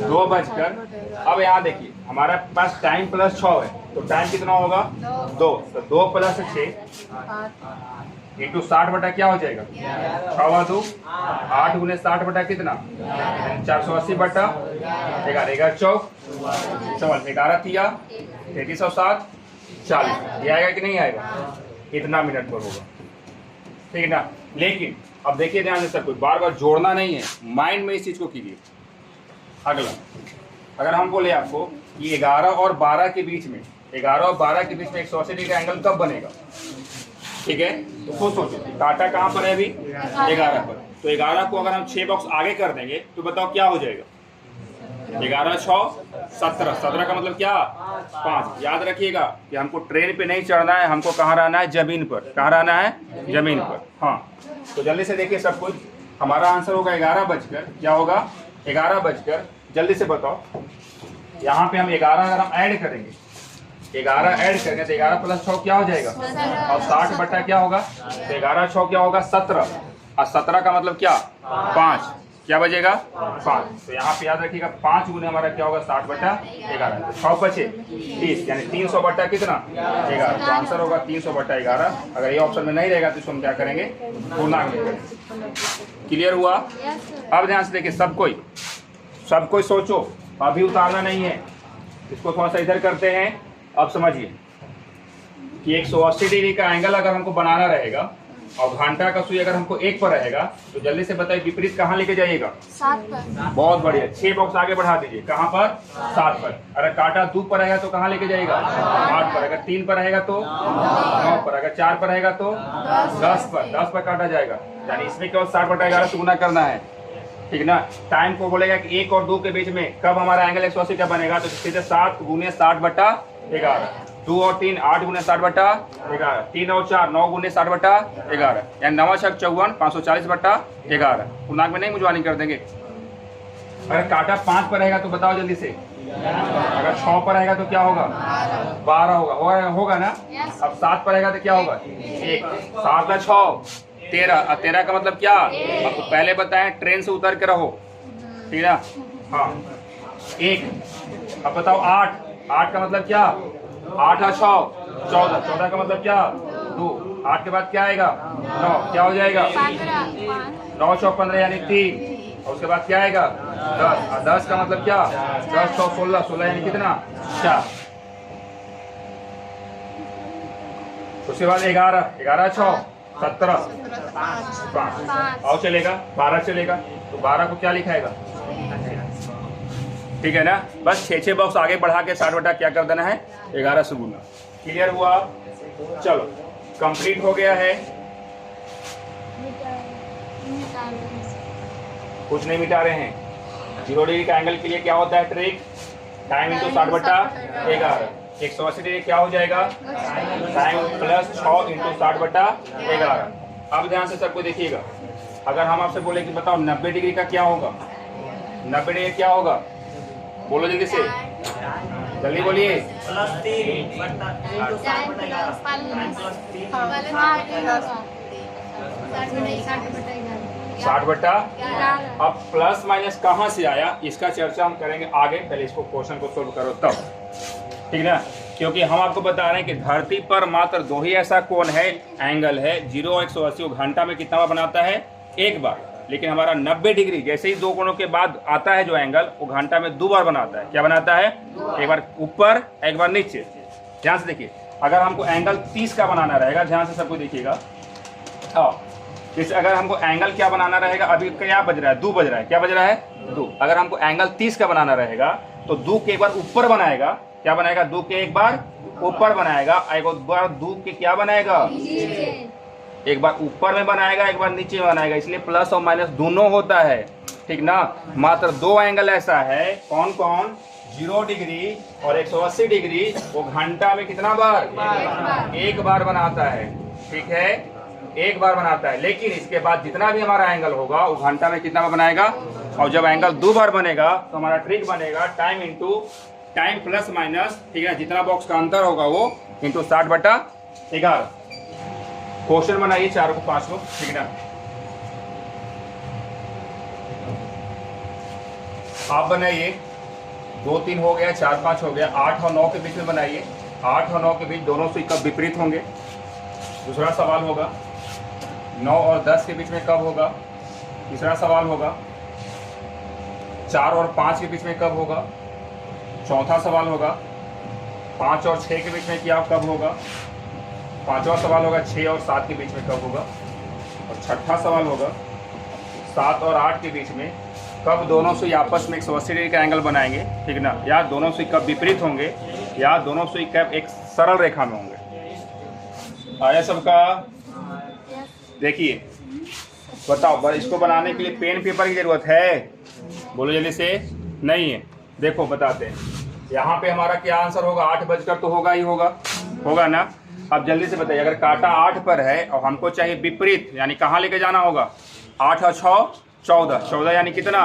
2 बजकर। अब यहाँ देखिए हमारे पास टाइम प्लस 6 है, तो टाइम कितना होगा, 2। तो 2 प्लस 6 इंटू 60 क्या हो जाएगा, 6 8 गुने 60 कितना, 480/11। 11 चौक 11 तिया 3307 40। ये आएगा कि नहीं आएगा, इतना मिनट पर होगा, ठीक है ना। लेकिन अब देखिए ध्यान से, सर कोई बार बार जोड़ना नहीं है, माइंड में इस चीज को कीजिए। अगला, अगर हम बोले आपको कि 11 और 12 के बीच में, 11 और 12 के बीच में 180 डिग्री का एंगल कब बनेगा, ठीक है। तो खुद सोचो, काटा कहाँ पर है अभी, 11 पर। तो 11 को अगर हम 6 बॉक्स आगे कर देंगे तो बताओ क्या हो जाएगा, 11 6 17। 17 का मतलब क्या, 5। याद रखिएगा कि हमको ट्रेन पे नहीं चढ़ना है, हमको कहाँ रहना है, जमीन पर। कहाँ रहना है, जमीन पर। हाँ, तो जल्दी से देखिए सब कुछ। हमारा आंसर होगा 11 बजकर, क्या होगा, 11 बजकर। जल्दी से बताओ, यहाँ पे हम 11 अगर हम ऐड करेंगे, 11 ऐड करेंगे तो 11 प्लस 6 क्या हो जाएगा, और 60 क्या होगा, तो 11 6 क्या होगा, 17। और 17 का मतलब क्या, 5। क्या बजेगा, 5। तो यहाँ पे याद रखिएगा 5 गुने हमारा क्या होगा, 60/11। 6 बचे 30, यानी 300 कितना, 11। तो आंसर होगा 300/11। अगर ये ऑप्शन में नहीं रहेगा तो इसको हम क्या करेंगे, पूर्णांक में करेंगे। क्लियर हुआ। अब ध्यान से देखिए, सब कोई सोचो, अभी उतारना नहीं है, इसको थोड़ा सा इधर करते हैं। अब समझिए, कि 180 डिग्री का एंगल अगर हमको बनाना रहेगा और घंटा का सुई अगर हमको 1 पर रहेगा तो जल्दी से बताइए विपरीत कहाँ लेके जाइएगा? 7 पर। बहुत बढ़िया, 6 बॉक्स आगे बढ़ा दीजिए। कहाँ पर? 7 पर। अगर कांटा 2 पर रहेगा तो कहाँ लेके जाएगा? 8 पर। अगर 3 पर रहेगा तो 9 पर। अगर 4 पर रहेगा तो 10 पर। 10 पर काटा जाएगा, यानी इसमें केवल 60/11 से गुना करना है, ठीक ना। टाइम को बोलेगा कि 1 और 2 के बीच में कब हमारा एंगल 180 का बनेगा, तो सीधे 7 गुने 60/11। 2 और 3 8 गुने 60/11। 3 और 4 9 गुने 60/11, यानी 9 छक 54 540/11। पूर्णांक में नहीं मुझवानी कर देंगे। अगर काटा 5 पर रहेगा तो बताओ जल्दी से। अगर 6 पर रहेगा तो क्या होगा? 12 होगा ना। अब 7 पर रहेगा तो क्या होगा? 1। 7 और 6 13। और 13 का मतलब क्या? आपको पहले बताएं, ट्रेन से उतर के रहो, ठीक है ना। हाँ 1। अब बताओ 8। 8 का मतलब क्या? 8 और 6 14। 14 का मतलब क्या? 2। 8 के बाद क्या आएगा? 9। क्या हो जाएगा? 9 6 15 यानी 3। और उसके बाद क्या आएगा? 10। और 10 का मतलब क्या? 10 6 16। 16 यानी कितना? 4। उसके बाद 11। 11 6 17 5। और चलेगा 12 चलेगा, तो 12 को क्या लिखाएगा? ठीक है ना। बस 6 बॉक्स आगे बढ़ा के 60 क्या कर देना है? 11 से गुना। क्लियर हुआ? चलो कंप्लीट हो गया है। कुछ नहीं मिटा रहे हैं। 0 डिग्री का एंगल के लिए क्या होता है ट्रिक? Time into 60/11। 180 डिग्री क्या हो जाएगा? Time plus 6 into 60/11। अब ध्यान से सबको देखिएगा। अगर हम आपसे बोले कि बताओ 90 डिग्री का क्या होगा? 90 डिग्री क्या होगा? बोलो जल्दी से, जल्दी बोलिए। 60/11। अब प्लस माइनस कहाँ से आया इसका चर्चा हम करेंगे आगे। पहले इसको क्वेश्चन को सोल्व करो तब, ठीक ना। क्योंकि हम आपको बता रहे हैं कि धरती पर मात्र 2 ही ऐसा कोण है, एंगल है 0 और 180। वो घंटा में कितना बार बनाता है? 1 बार। लेकिन हमारा 90 डिग्री जैसे ही 2 कोणों के बाद आता है जो एंगल, वो घंटा में 2 बार बनाता है। क्या बनाता है? एक बार ऊपर, एक बार नीचे। ध्यान से देखिए, अगर हमको एंगल 30 का बनाना रहेगा, ध्यान से सबको देखिएगा। जैसे अगर हमको एंगल क्या बनाना रहेगा, अभी क्या बज रहा है? 2 बज रहा है। क्या बज रहा है? 2। अगर हमको एंगल 30 का बनाना रहेगा तो 2 के एक बार ऊपर बनाएगा। क्या बनाएगा? 2 के एक बार ऊपर बनाएगा, एक बार 2 के क्या बनाएगा? एक बार ऊपर में बनाएगा, एक बार नीचे में बनाएगा। इसलिए प्लस और माइनस दोनों होता है, ठीक ना। मात्र 2 एंगल ऐसा है, कौन कौन? 0 डिग्री और 180 डिग्री। वो घंटा में कितना बार? 1 बार बनाता है, ठीक है, 1 बार बनाता है। लेकिन इसके बाद जितना भी हमारा एंगल होगा वो घंटा में कितना बार बनाएगा? और जब एंगल 2 बार बनेगा तो हमारा ट्रिक बनेगा time into time plus minus, ठीक है, जितना बॉक्स का अंतर होगा वो इंटू 60/11। क्वेश्चन बनाइए 4 को 5 को, ठीक है ना। आप बनाइए, 2 3 हो गया, 4 5 हो गया, 8 और 9 के बीच में बनाइए। 8 और 9 के बीच दोनों सुई कब विपरीत होंगे? दूसरा सवाल होगा 9 और 10 के बीच में कब होगा? तीसरा सवाल होगा 4 और 5 के बीच में कब होगा? चौथा सवाल होगा 5 और 6 के बीच में क्या कब होगा? पांचवा सवाल होगा 6 और 7 के बीच में कब होगा? और छठा सवाल होगा 7 और 8 के बीच में कब दोनों सुई आपस में 180 डिग्री का एंगल बनाएंगे, ठीक ना। या दोनों सुई कब विपरीत होंगे, या दोनों सुई कब एक सरल रेखा में होंगे। आया सबका? देखिए बताओ, इसको बनाने के लिए पेन पेपर की जरूरत है? बोलो जल्दी से। नहीं है। देखो बताते हैं, यहाँ पे हमारा क्या आंसर होगा? 8 बजकर तो होगा ही होगा ना। अब जल्दी से बताइए, अगर काटा 8 पर है और हमको चाहिए विपरीत, यानी कहाँ लेके जाना होगा? 8 और 6 14। 14 यानी कितना?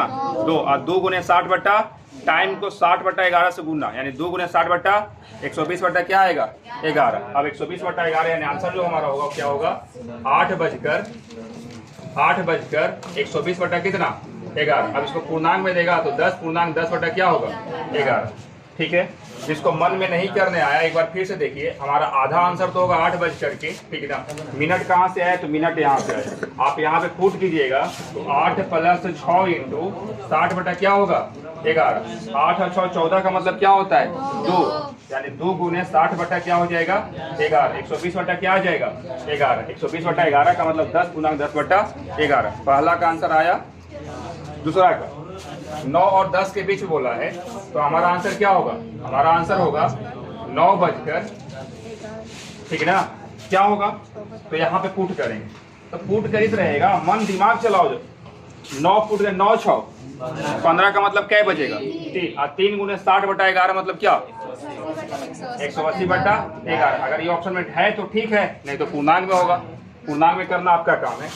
2। और 2 गुने 60 टाइम को 60/11 से गुना, यानी 2 गुने 60/120 क्या आएगा? 11। अब 120/11 यानी आंसर जो हमारा होगा क्या होगा? 8 बजकर 120 कितना? 11। अब इसको पूर्णांक में देगा तो 10 पूर्णांक 10 क्या होगा? 11। ठीक है, जिसको मन में नहीं करने आया एक बार फिर से देखिए, हमारा आधा आंसर तो होगा 8 बजकर के, ठीक है ना। मिनट कहाँ से आया? तो मिनट यहाँ से आया। आप यहाँ पे फुट कीजिएगा तो 8 + 6 इंटू 60 क्या होगा? 11। 8 और 6 14 का मतलब क्या होता है? 2। यानी 2 गुने 60 बटा क्या हो जाएगा 11, 120 बटा क्या आ जाएगा 11, 120 बटा 11 का मतलब 10 गुना 10 बटा 11। पहला का आंसर आया। दूसरा का 9 और 10 के बीच में बोला है, तो हमारा आंसर क्या होगा, हमारा आंसर होगा 9 बजकर, ठीक है ना, क्या होगा, तो यहाँ पे पुट करेंगे, तो पुट करित रहेगा, मन दिमाग चलाओ। जो 9 पुट गए 9 6 15 का मतलब क्या बचेगा 3, और 3 गुने 60 बटा 11 मतलब क्या 180 बटा 11। अगर ये ऑप्शन में है तो ठीक है, नहीं तो पूर्णांक में होगा, पूर्णांक में करना आपका काम है।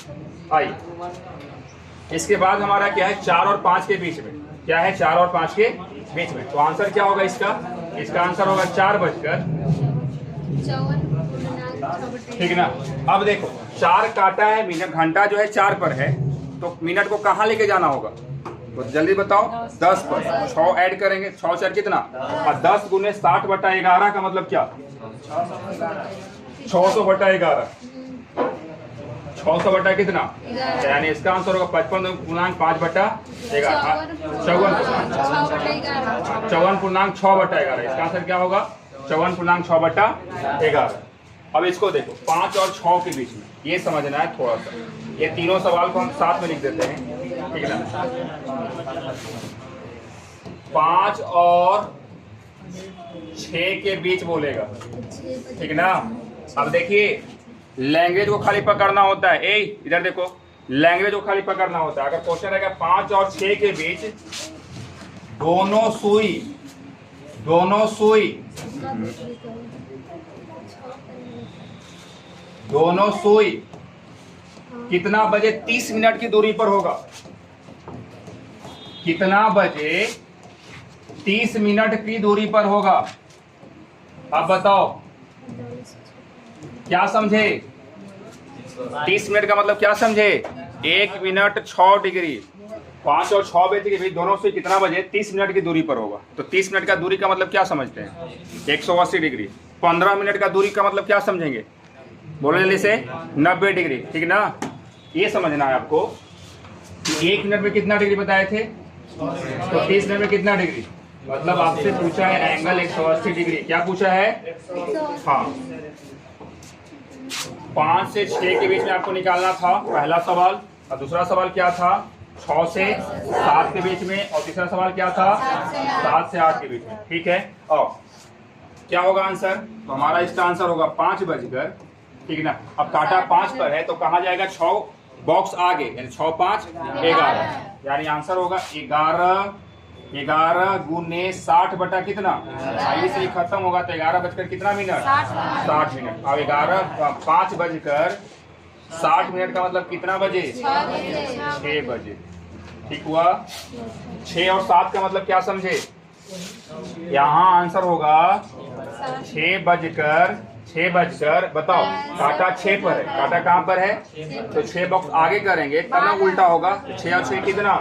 आइए इसके बाद हमारा क्या है 4 और 5 के बीच में, क्या है 4 और 5 के बीच में, तो आंसर क्या होगा इसका आंसर होगा 4 बजकर, ठीक है ना। अब देखो 4 काटा है, मिनट घंटा जो है 4 पर है, तो मिनट को कहाँ लेके जाना होगा, तो जल्दी बताओ 10 पर, 6 ऐड करेंगे, 6 4 कितना, और 10 गुने 60 बटा 11 का मतलब क्या 600 बटा 11, 600 बटा कितना, यानी इसका आंसर होगा 55.5 बटा 11, 54.6 बटा 11। इसका आंसर क्या होगा 54.6 बटा 11। अब इसको देखो 5 और 6 के बीच में, ये समझना है थोड़ा सा, ये तीनों सवाल को हम साथ में लिख देते हैं, ठीक है ना। 5 और 6 के बीच बोलेगा, ठीक है ना। अब देखिए लैंग्वेज को खाली पकड़ना होता है, ए इधर देखो, लैंग्वेज को खाली पकड़ना होता है। अगर क्वेश्चन रहेगा 5 और 6 के बीच दोनों सुई कितना बजे 30 मिनट की दूरी पर होगा, कितना बजे 30 मिनट की दूरी पर होगा, आप बताओ क्या समझे, 30 मिनट का मतलब क्या समझे 1 मिनट 6 डिग्री, 5 और 6 बजे के बीच दोनों से कितना बजे 30 मिनट की दूरी पर होगा। तो 30 मिनट का दूरी का मतलब क्या समझते हैं 180 डिग्री। 15 मिनट का दूरी का मतलब क्या समझेंगे, बोलो जल्दी से 90 डिग्री, ठीक है ना। ये समझना है आपको कि 1 मिनट में कितना डिग्री बताए थे, तो 30 मिनट में कितना डिग्री, मतलब आपसे पूछा है एंगल 180 डिग्री, क्या पूछा है, हाँ 5 से 6 के बीच में आपको निकालना था पहला सवाल, और दूसरा सवाल क्या था 6 से 7 के बीच में, और तीसरा सवाल क्या था 7 से 8 के बीच में, ठीक है। और क्या होगा आंसर, तो हमारा इसका आंसर होगा 5 बजकर, ठीक है ना। अब काटा 5 पर है तो कहाँ जाएगा 6 बॉक्स आगे, यानी 6 5 11, यानी आंसर होगा 11 गुने 60 बटा कितना, 40 से खत्म होगा तो 11 बजकर कितना मिनट 60 मिनट। अब 5 बजकर 60 मिनट का मतलब कितना बजे 6 बजे, ठीक हुआ। 6 और 7 का मतलब क्या समझे, यहाँ आंसर होगा 6 बजकर बताओ, काटा 6 पर है, काटा कहाँ पर है, तो 6 बॉक्स आगे करेंगे तब ना उल्टा होगा, 6 और 6 कितना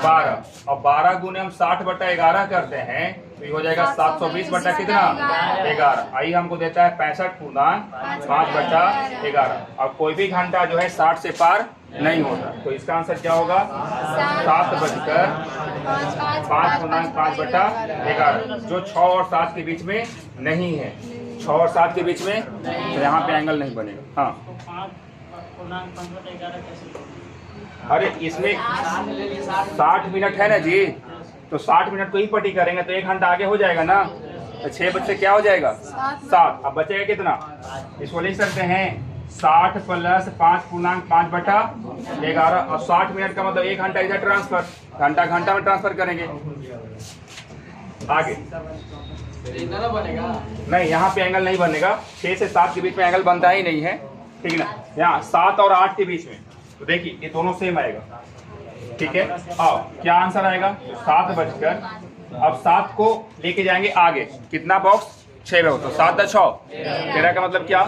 12, और 12 गुने हम 60 बटा 11 करते हैं तो ये हो जाएगा 720 बटा कितना 11। आई हमको देता है 65.5 बटा 11। अब कोई भी घंटा जो है 60 से पार नहीं होता, तो इसका आंसर क्या होगा 7 बजकर 5 बटा 11, जो 6 और 7 के बीच में नहीं है, 6 और 7 के बीच में, तो यहाँ पे एंगल नहीं बनेगा। हाँ अरे इसमें 60 मिनट है ना जी, तो 60 मिनट को ही पट्टी करेंगे तो 1 घंटा आगे हो जाएगा ना, तो 6 बजे क्या हो जाएगा 7, अब बचेगा कितना, इसको लिख सकते हैं 60 प्लस 5.5 बटा 11, और 60 मिनट का मतलब 1 घंटा इधर ट्रांसफर, घंटा में ट्रांसफर करेंगे आगे, नहीं यहाँ पे एंगल नहीं बनेगा, 6 से 7 के बीच में एंगल बनता ही नहीं है, ठीक है ना। यहाँ 7 और 8 के बीच में, तो देखिए ये दोनों सेम आएगा, ठीक है। अब क्या आंसर आएगा 7 बजकर, अब 7 को लेके जाएंगे आगे, कितना बॉक्स 6 में हो, तो 7 6 13 का मतलब क्या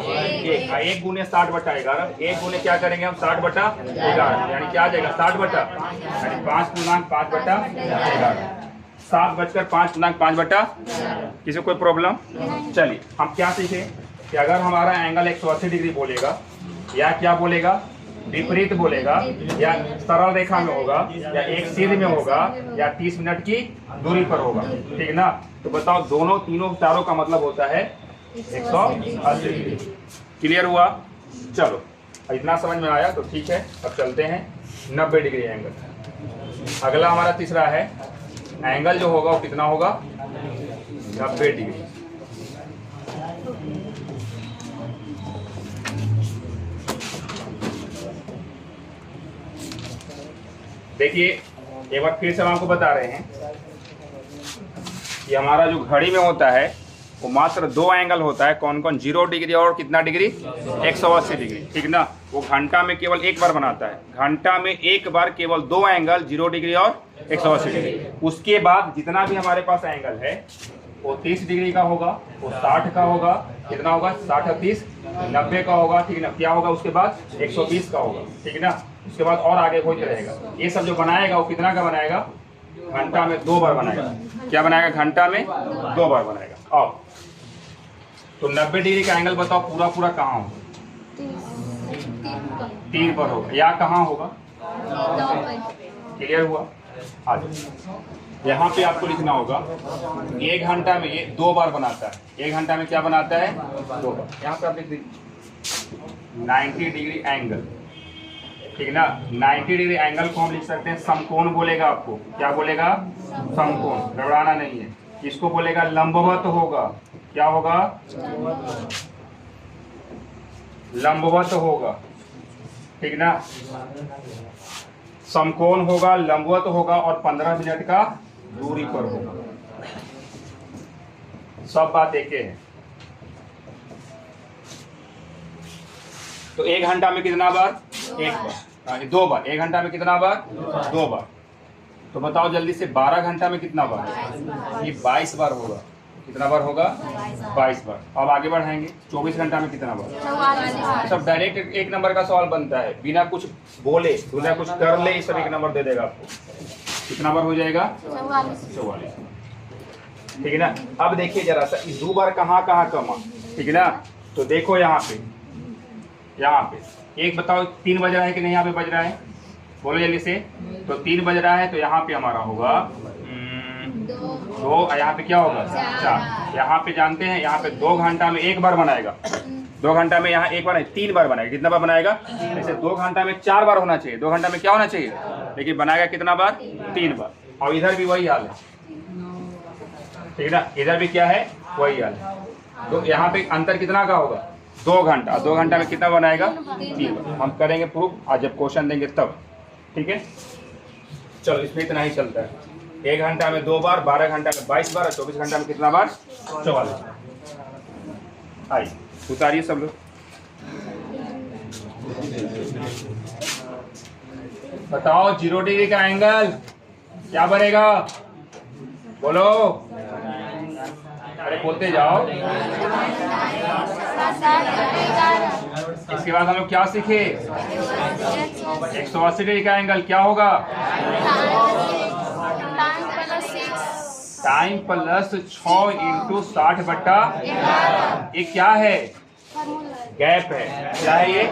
1 गुने 60 बटा 11, 1 गुने क्या करेंगे हम 60 बटा 11, यानी क्या आ जाएगा 60 बटा, यानी 5.5 बटा 11, 7 बजकर 5.5 बटा। किसी को कोई प्रॉब्लम, चलिए हम क्या सीखे कि अगर हमारा एंगल 180 डिग्री बोलेगा या क्या बोलेगा विपरीत बोलेगा, या सरल रेखा में होगा, या एक सीध में होगा, या 30 मिनट की दूरी पर होगा, ठीक ना। तो बताओ दोनों तीनों चारों का मतलब होता है 180 डिग्री। क्लियर हुआ? चलो इतना समझ में आया तो ठीक है। अब चलते हैं 90 डिग्री एंगल। अगला हमारा तीसरा है, एंगल जो होगा वो कितना होगा? 90 डिग्री। देखिए एक बार फिर से हम आपको बता रहे हैं कि हमारा जो घड़ी में होता है वो मात्र 2 एंगल होता है। कौन कौन? 0 डिग्री और कितना डिग्री? 180 डिग्री, ठीक ना। वो घंटा में केवल एक बार बनाता है। घंटा में एक बार केवल 2 एंगल, 0 डिग्री और 180 डिग्री। उसके बाद जितना भी हमारे पास एंगल है वो 30 डिग्री का होगा, वो 60 का होगा, कितना होगा? 60 और 30 90 का होगा, ठीक ना। क्या होगा उसके बाद? 120 का होगा, ठीक ना। उसके बाद और आगे होते रहेगा। ये सब जो बनाएगा वो कितना का बनाएगा? घंटा में 2 बार बनाएगा। क्या बनाएगा? घंटा में 2 बार बनाएगा। आओ तो 90 डिग्री का एंगल बताओ पूरा पूरा कहाँ होगा? 3 पर होगा, या कहाँ होगा? क्लियर हुआ? आ जाओ। यहाँ पे आपको लिखना होगा 1 घंटा में ये 2 बार बनाता है। 1 घंटा में क्या बनाता है? 2 बार। यहाँ पे आप लिख दीजिए 90 डिग्री एंगल, ठीक ना। 90 डिग्री एंगल को हम लिख सकते हैं समकोण बोलेगा आपको। क्या बोलेगा? समकोण, घबराना नहीं है। इसको बोलेगा लंबवत होगा। क्या होगा? लंबवत होगा, ठीक ना। समकोण होगा, लंबवत होगा और 15 मिनट का दूरी पर होगा। सब बात एक है। तो 1 घंटा में कितना बार? 1 बार। 2 बार। 1 घंटा में कितना बार? 2 बार। तो बताओ जल्दी से 12 घंटा में कितना बार? ये 22 बार होगा। कितना बार होगा? 22 बार। अब आगे बढ़ाएंगे 24 घंटा में कितना बार? सब डायरेक्ट 1 नंबर का सवाल बनता है, बिना कुछ बोले, बिना कुछ कर ले, सब 1 नंबर दे देगा आपको। कितना बार हो जाएगा? 44। ठीक है ना। अब देखिए जरा सा इस 2 बार कहाँ कहाँ कमा, ठीक है ना। तो देखो यहाँ पे एक बताओ 3 बज रहा है कि नहीं? यहाँ पे बज रहा है, बोलो जल्दी से। तो 3 बज रहा है तो यहाँ पे हमारा होगा 2, यहाँ पे क्या होगा? 4। यहाँ पे जानते हैं यहाँ पे 2 घंटा में 1 बार बनाएगा। 2 घंटा में यहाँ 1 बार नहीं 3 बार बनाएगा। कितना बार बनाएगा? जैसे 2 घंटा में 4 बार होना चाहिए, 2 घंटा में क्या होना चाहिए, लेकिन बनाएगा कितना बार? 3 बार। और इधर भी वही हाल है, ठीक है ना। इधर भी क्या है? वही हाल है। तो यहाँ पे अंतर कितना का होगा? 2 घंटा। 2 घंटा में कितना बनाएगा? 3 बार। हम करेंगे प्रूफ आज जब क्वेश्चन देंगे तब, ठीक है। चलो इसमें इतना ही चलता है। 1 घंटा में 2 बार, 12 घंटा में 22 बार और 24 घंटा में कितना बार? 44। आइए उतारिए सब लोग। बताओ 0 डिग्री का एंगल क्या बनेगा? बोलो, अरे बोलते जाओ। इसके बाद हम लोग क्या सीखे? 180 डिग्री का एंगल क्या होगा? Time plus 6 into 60/11। ये क्या है? गैप है। क्या है ये?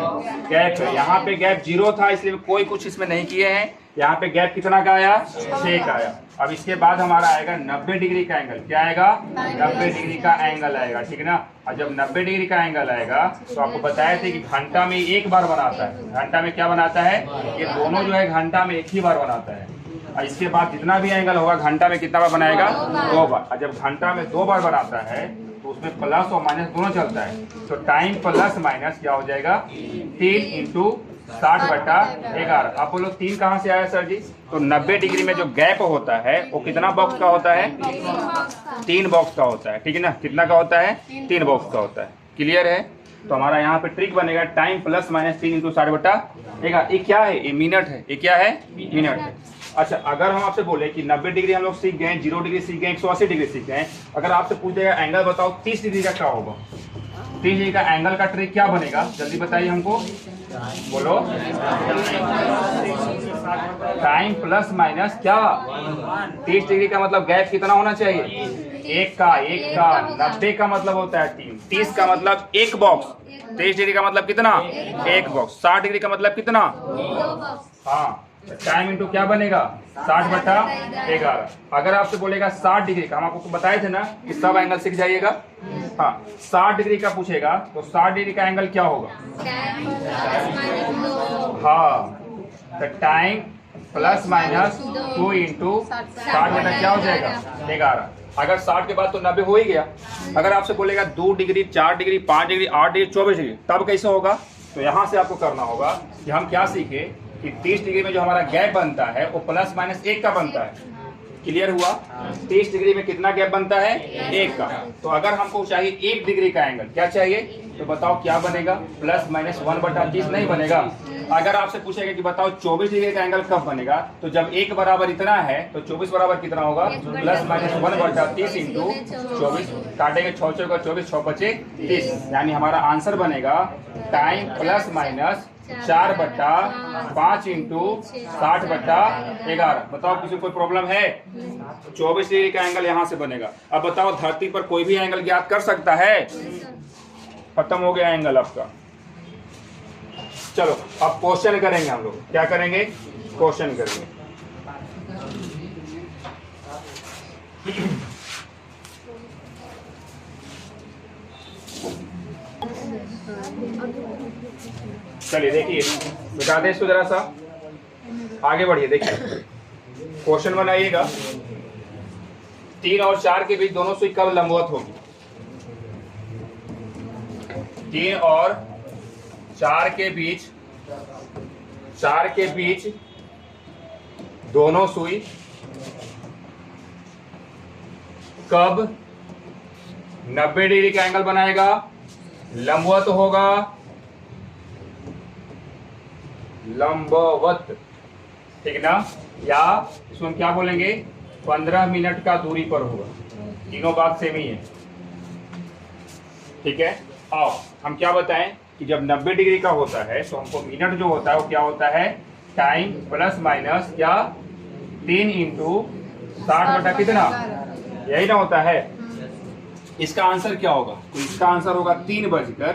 गैप है। यहाँ पे गैप 0 था इसलिए कोई कुछ इसमें नहीं किए हैं। यहाँ पे गैप कितना का आया? 6 का आया। अब इसके बाद हमारा आएगा 90 डिग्री का एंगल। क्या आएगा? 90 डिग्री का एंगल आएगा, ठीक है ना। और जब 90 डिग्री का एंगल आएगा तो आपको बताया था कि घंटा में 1 बार बनाता है। घंटा में क्या बनाता है? ये दोनों जो है घंटा में 1 ही बार बनाता है। और इसके बाद जितना भी एंगल होगा घंटा में कितना बार बनाएगा? 2 बार। और जब घंटा में 2 बार बनाता है तो उसमें प्लस और माइनस दोनों चलता है। तो टाइम प्लस माइनस क्या हो जाएगा? 3 इंटू 60/11। आप बोलो 3 कहाँ से आया सर जी? तो 90 डिग्री में जो गैप होता है वो कितना बॉक्स का होता है? 3 बॉक्स का होता है, ठीक है ना। कितना का होता है? 3 बॉक्स का होता है। क्लियर है? तो हमारा यहाँ पे ट्रिक बनेगा टाइम प्लस माइनस 3 इंटू 60/11। ये क्या है? ये मिनट है। ये क्या है? मिनट है। अच्छा अगर हम आपसे बोले कि 90 डिग्री हम लोग सीख गए, 0 डिग्री सीख गए, 180 डिग्री सीख गए, अगर आपसे पूछेगा एंगल बताओ 30 डिग्री का क्या होगा? 30 डिग्री का एंगल का ट्रिक क्या बनेगा? जल्दी बताइए हमको, बोलो। टाइम प्लस माइनस क्या? 30 डिग्री का मतलब गैप कितना होना चाहिए? 1 का। 90 का मतलब होता है 3, 30 का मतलब 1 बॉक्स, 30 डिग्री का मतलब कितना, एक बॉक्स। 60 डिग्री का मतलब कितना, हाँ, टाइम इंटू क्या बनेगा, 60/11। अगर आपसे बोलेगा 60 डिग्री का, हम आपको बताए थे ना कि सब एंगल सीख जाइएगा। हाँ, 60 डिग्री का पूछेगा तो 60 डिग्री का एंगल क्या होगा, हाँ, तो टाइम प्लस माइनस 2 इंटू 60 बटा क्या हो जाएगा, 11। अगर 60 के बाद तो 90 हो ही गया। अगर आपसे बोलेगा 2 degree, 4 degree, 5 degree, 8 degree, 24 degree, तब कैसे होगा, तो यहाँ से आपको करना होगा कि हम क्या सीखे कि 30 डिग्री में जो हमारा गैप बनता है वो प्लस माइनस 1 का बनता है। क्लियर हुआ, 30 डिग्री में कितना गैप बनता है, 1 का। तो अगर हमको चाहिए 1 डिग्री का एंगल, क्या चाहिए, तो बताओ क्या बनेगा, प्लस माइनस 1/30 नहीं बनेगा। अगर आपसे पूछेगा कि बताओ 24 डिग्री का एंगल कब बनेगा, तो जब 1 बराबर इतना है तो 24 बराबर कितना होगा, प्लस माइनस 1/30 इंटू 24, काटेंगे 6 चौका 24, 6 बचे 30, यानी हमारा आंसर बनेगा टाइम प्लस माइनस 4/5 इंटू 60/11। बताओ किसी को कोई प्रॉब्लम है, 24 डिग्री का एंगल यहाँ से बनेगा। अब बताओ धरती पर कोई भी एंगल ज्ञात कर सकता है, खत्म हो गया एंगल आपका। चलो अब क्वेश्चन करेंगे हम लोग, क्या करेंगे, क्वेश्चन करेंगे। चलिए देखिए, बता दें इसको जरा सा, आगे बढ़िए। देखिए क्वेश्चन बनाइएगा, 3 और 4 के बीच दोनों सुई कब लंबवत होगी, 3 और 4 के बीच दोनों सुई कब 90 डिग्री का एंगल बनाएगा, लंबवत होगा, लंबवत, ठीक ना, या इसको हम क्या बोलेंगे, 15 मिनट का दूरी पर होगा। तीनों बात सेम ही है, ठीक है। आओ हम क्या बताएं कि जब 90 डिग्री का होता है तो हमको मिनट जो होता है वो क्या होता है, टाइम प्लस माइनस क्या 3 इंटू 60 बटा कितना, यही ना होता है। इसका आंसर क्या होगा, तो इसका आंसर होगा 3 बजकर,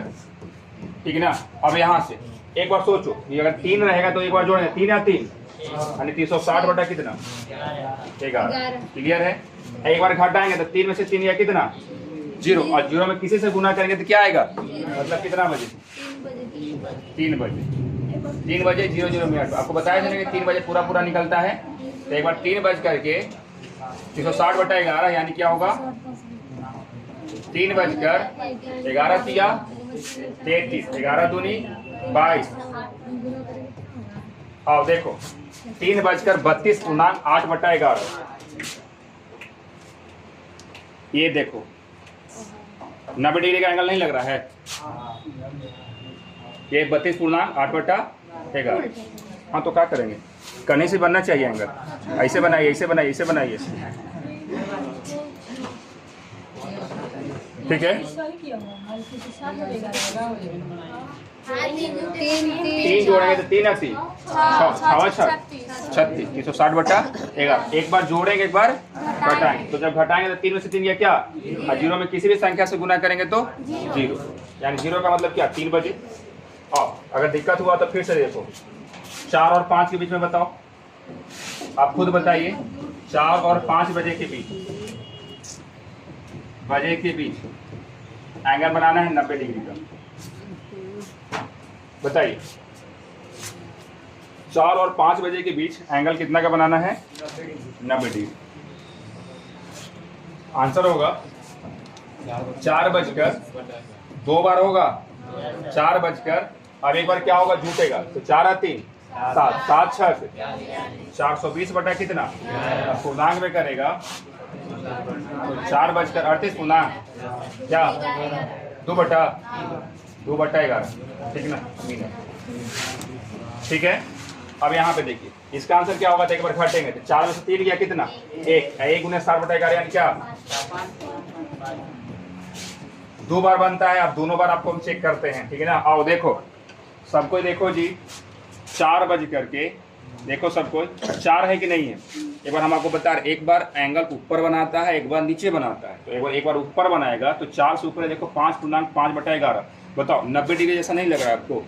ठीक ना। अब यहाँ से एक बार सोचो, ये अगर 3 रहेगा तो एक बार जोड़ेंगे, 3 या 3 यानी 360 बटा कितना, 11। क्लियर है। एक बार घटाएंगे तो 3 में से 3 या कितना, 0, और 0 में किसी से गुना करेंगे तो क्या आएगा, मतलब कितना बजे, 3 बजे, 3 बजे 00 मिनट। आपको बताया था कि 3 बजे पूरा निकलता है। तो एक बार 3 बज करके 360 बटा 11 यानी क्या होगा, 3 बजकर 11 तिया 33, 11 दूनी 22। आओ देखो 3 बजकर 32 पूर्णांक 8/11, ये देखो 90 डिग्री का एंगल नहीं लग रहा है, ये 32 पूर्णांक 8/11। हाँ तो क्या करेंगे, कहीं से बनना चाहिए एंगल, ऐसे बनाइए, ऐसे बनाइए, ऐसे बनाइए, ठीक है। 3 जोड़ेंगे तो 3 36, 360 बटा 11। एक बार जोड़ेंगे, एक बार घटाएंगे, तो जब घटाएंगे तो 3 में से 3 या क्या, और 0 में किसी भी संख्या से गुना करेंगे तो 0, यानी 0 का मतलब क्या, 3 बजे। और अगर दिक्कत हुआ तो फिर से देखो, 4 और 5 के बीच में बताओ, आप खुद बताइए, 4 और 5 बजे के बीच एंगल बनाना है 90 डिग्री का। बताइए 4 और 5 बजे के बीच एंगल कितना का बनाना है, 90 डिग्री। आंसर होगा 4 बजकर 2 बार होगा, 4 बजकर, अब एक बार क्या होगा, जुटेगा तो 4 और 3 7, 7 6 420 बटा कितना, पूर्णांक में करेगा तो 4 बजकर 38 पूर्णांक क्या 2/11, ठीक ना, ठीक है। अब यहाँ पे देखिए इसका आंसर क्या होगा, तो एक बार घटेंगे तो 4 में से 3 गया कितना, 1 गुने 60/11 यानी क्या 2 बार बनता है। अब दोनों बार आपको हम चेक करते हैं, ठीक है ना। आओ देखो सबको, देखो जी 4 बज करके, देखो सबको 4 है कि नहीं है, एक बार हम आपको बता रहे, एक बार एंगल ऊपर बनाता है, एक बार नीचे बनाता है। तो एक बार ऊपर बनाएगा तो 4 से ऊपर है, देखो 5.5/11। बताओ 90 डिग्री जैसा नहीं लग रहा है आपको,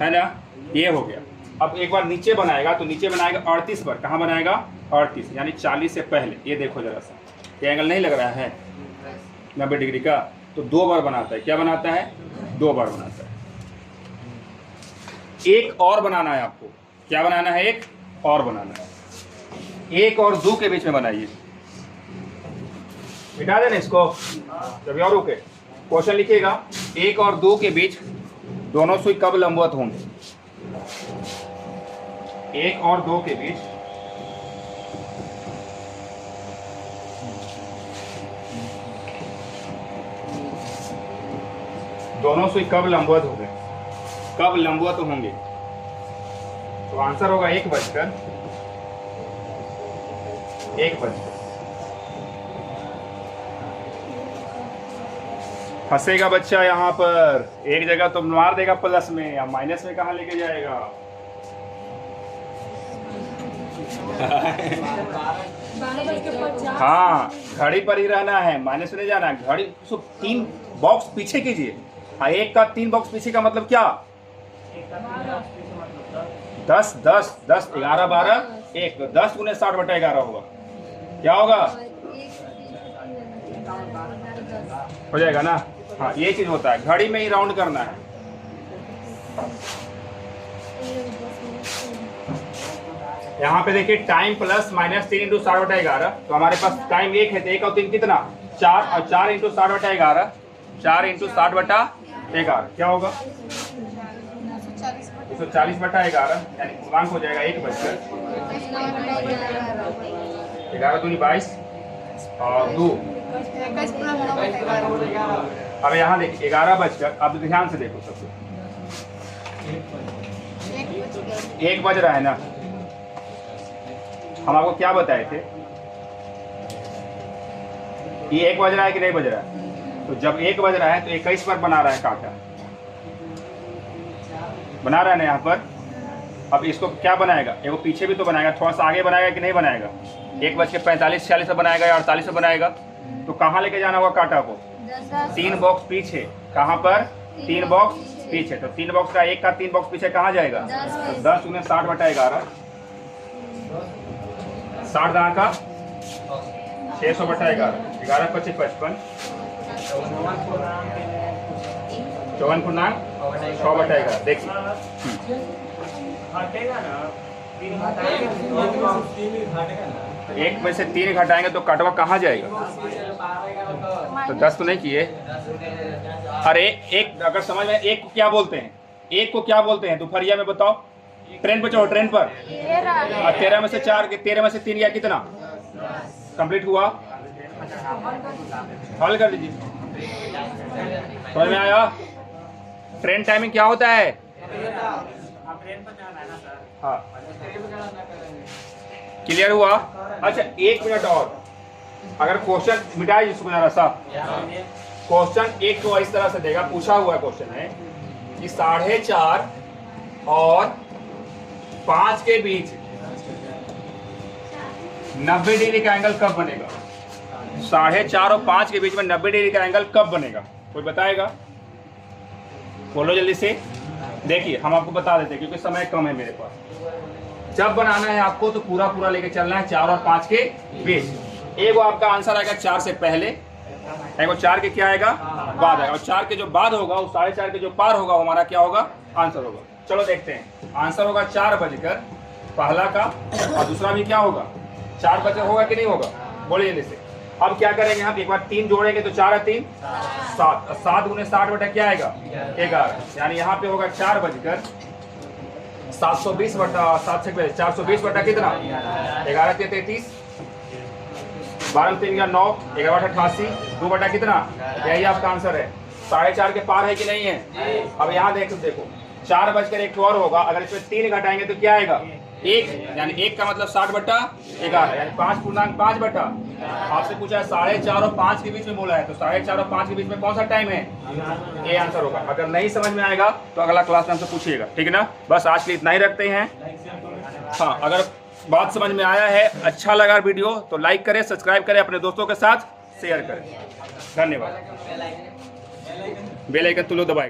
है ना? ये हो गया। अब एक बार नीचे बनाएगा तो नीचे बनाएगा 38 पर। कहाँ बनाएगा? 38 यानी 40 से पहले। ये देखो जरा सा, ये एंगल नहीं लग रहा है 90 डिग्री का, तो 2 बार बनाता है। क्या बनाता है? 2 बार बनाता है। एक और बनाना है आपको। क्या बनाना है? एक और बनाना है। 1 और 2 के बीच में बनाइए। मिटा देना इसको, जब और रुके। क्वेश्चन लिखिएगा, 1 और 2 के बीच दोनों सुई कब लंबवत होंगे? 1 और 2 के बीच दोनों सुई कब लंबवत होंगे? कब लंबवत होंगे? तो आंसर होगा 1 बजकर। फंसेगा बच्चा यहाँ पर, एक जगह तो मार देगा प्लस में, या माइनस में कहाँ लेके जाएगा? हाँ, घड़ी पर ही रहना है, माइनस में नहीं जाना है। घड़ी 3 बॉक्स पीछे कीजिए। हाँ, 1 का 3 बॉक्स पीछे का मतलब क्या? 10 10 10 11 12 1 10 × 60/11 होगा। क्या होगा? हो जाएगा ना? हाँ, ये चीज होता है, घड़ी में ही राउंड करना है। यहाँ पे देखिए टाइम प्लस माइनस 3 × 60/11। तो हमारे पास टाइम 1 है, तो 1 और 3 कितना? 4, और 4 × 60/11, 4 × 60/11 क्या होगा? 140/11, यानी पूर्णांक हो जाएगा 1 बजकर। 11 दूनी 22 और 2। अब यहाँ देखिए 11 बजकर, अब ध्यान से देखो सब कुछ। 1 बज रहा है ना? हम आपको क्या बताए थे? ये 1 बज रहा है कि नहीं बज रहा है? तो जब 1 बज रहा है तो 21 पर बना रहा है काटा, बना रहा है ना यहाँ पर। अब इसको क्या बनाएगा? एगो पीछे भी तो बनाएगा, थोड़ा सा आगे बनाएगा कि नहीं बनाएगा? 1:45 46 से बनाएगा या 48 से बनाएगा? तो कहाँ लेके जाना होगा काटा को? 3 बॉक्स पीछे। कहाँ पर? 3 बॉक्स पीछे। तो 3 बॉक्स का 1 का 3 बॉक्स पीछे कहाँ जाएगा? तो 10 × 60/11, 60 दाना का 600/11, 11 × 25 55, 54.6/11। देखिए एक में से 3 घटाएंगे तो कटवा कहाँ जाएगा? तो 10 तो नहीं किए। अरे एक अगर समझ में, एक को क्या बोलते हैं? एक को क्या बोलते हैं दोपहरिया में? बताओ। ट्रेन पे चढ़ो, ट्रेन पर। 13 में से 4, 13 में से 3 गया, कितना कंप्लीट हुआ? हल कर दीजिए। समझ में आया? ट्रेन टाइमिंग क्या होता है? हाँ, क्लियर हुआ? अच्छा, 1 मिनट और। अगर क्वेश्चन मिटाए जिसको जरा सा, क्वेश्चन एक तो इस तरह से देगा, पूछा हुआ क्वेश्चन है कि 4.5 और 5 के बीच 90 डिग्री का एंगल कब बनेगा? 4.5 और 5 के बीच में 90 डिग्री का एंगल कब बनेगा? कोई बताएगा? बोलो जल्दी से। देखिए हम आपको बता देते हैं क्योंकि समय कम है मेरे पास। जब बनाना है आपको तो पूरा पूरा लेके चलना है 4 और 5 के बीच। एक आपका आंसर आएगा 4 से पहले, एक 4 के क्या आएगा? बाद आएगा। और 4 के जो बाद होगा वो 4.5 के जो पार होगा वो हमारा क्या होगा? आंसर होगा। चलो देखते हैं। आंसर होगा 4 बजकर पहला का, और दूसरा भी क्या होगा? 4 बजे होगा कि नहीं होगा? बोलिए जल्दी से। अब क्या करेंगे हम? एक बार 3 जोड़ेंगे तो 4 और 3 7, 7 × 60 क्या आएगा? 11। यानी यहाँ पे होगा 4 बजकर 720/7 से 420 कितना? 11 के 33, 12 3 या 9, 11 88, 2 कितना? यही आपका आंसर है। 4.5 के पार है कि नहीं है? अब यहाँ देखो 4 बजकर 1 और होगा। अगर इसमें 3 घटाएंगे तो क्या आएगा? 1, यानी 1 का मतलब 60/11, यानी 5.5/। आपसे पूछा है 4.5 और 5 के बीच में बोला है, तो 4.5 और 5 के बीच में कौन सा टाइम है? ये आंसर होगा। अगर नहीं समझ में आएगा तो अगला क्लास में हमसे पूछिएगा, ठीक है ना? बस आज के लिए इतना ही रखते हैं। हाँ, अगर बात समझ में आया है, अच्छा लगा वीडियो तो लाइक करें, सब्सक्राइब करें, अपने दोस्तों के साथ शेयर करें। धन्यवाद। बेल आइकन तुलो दबाएं।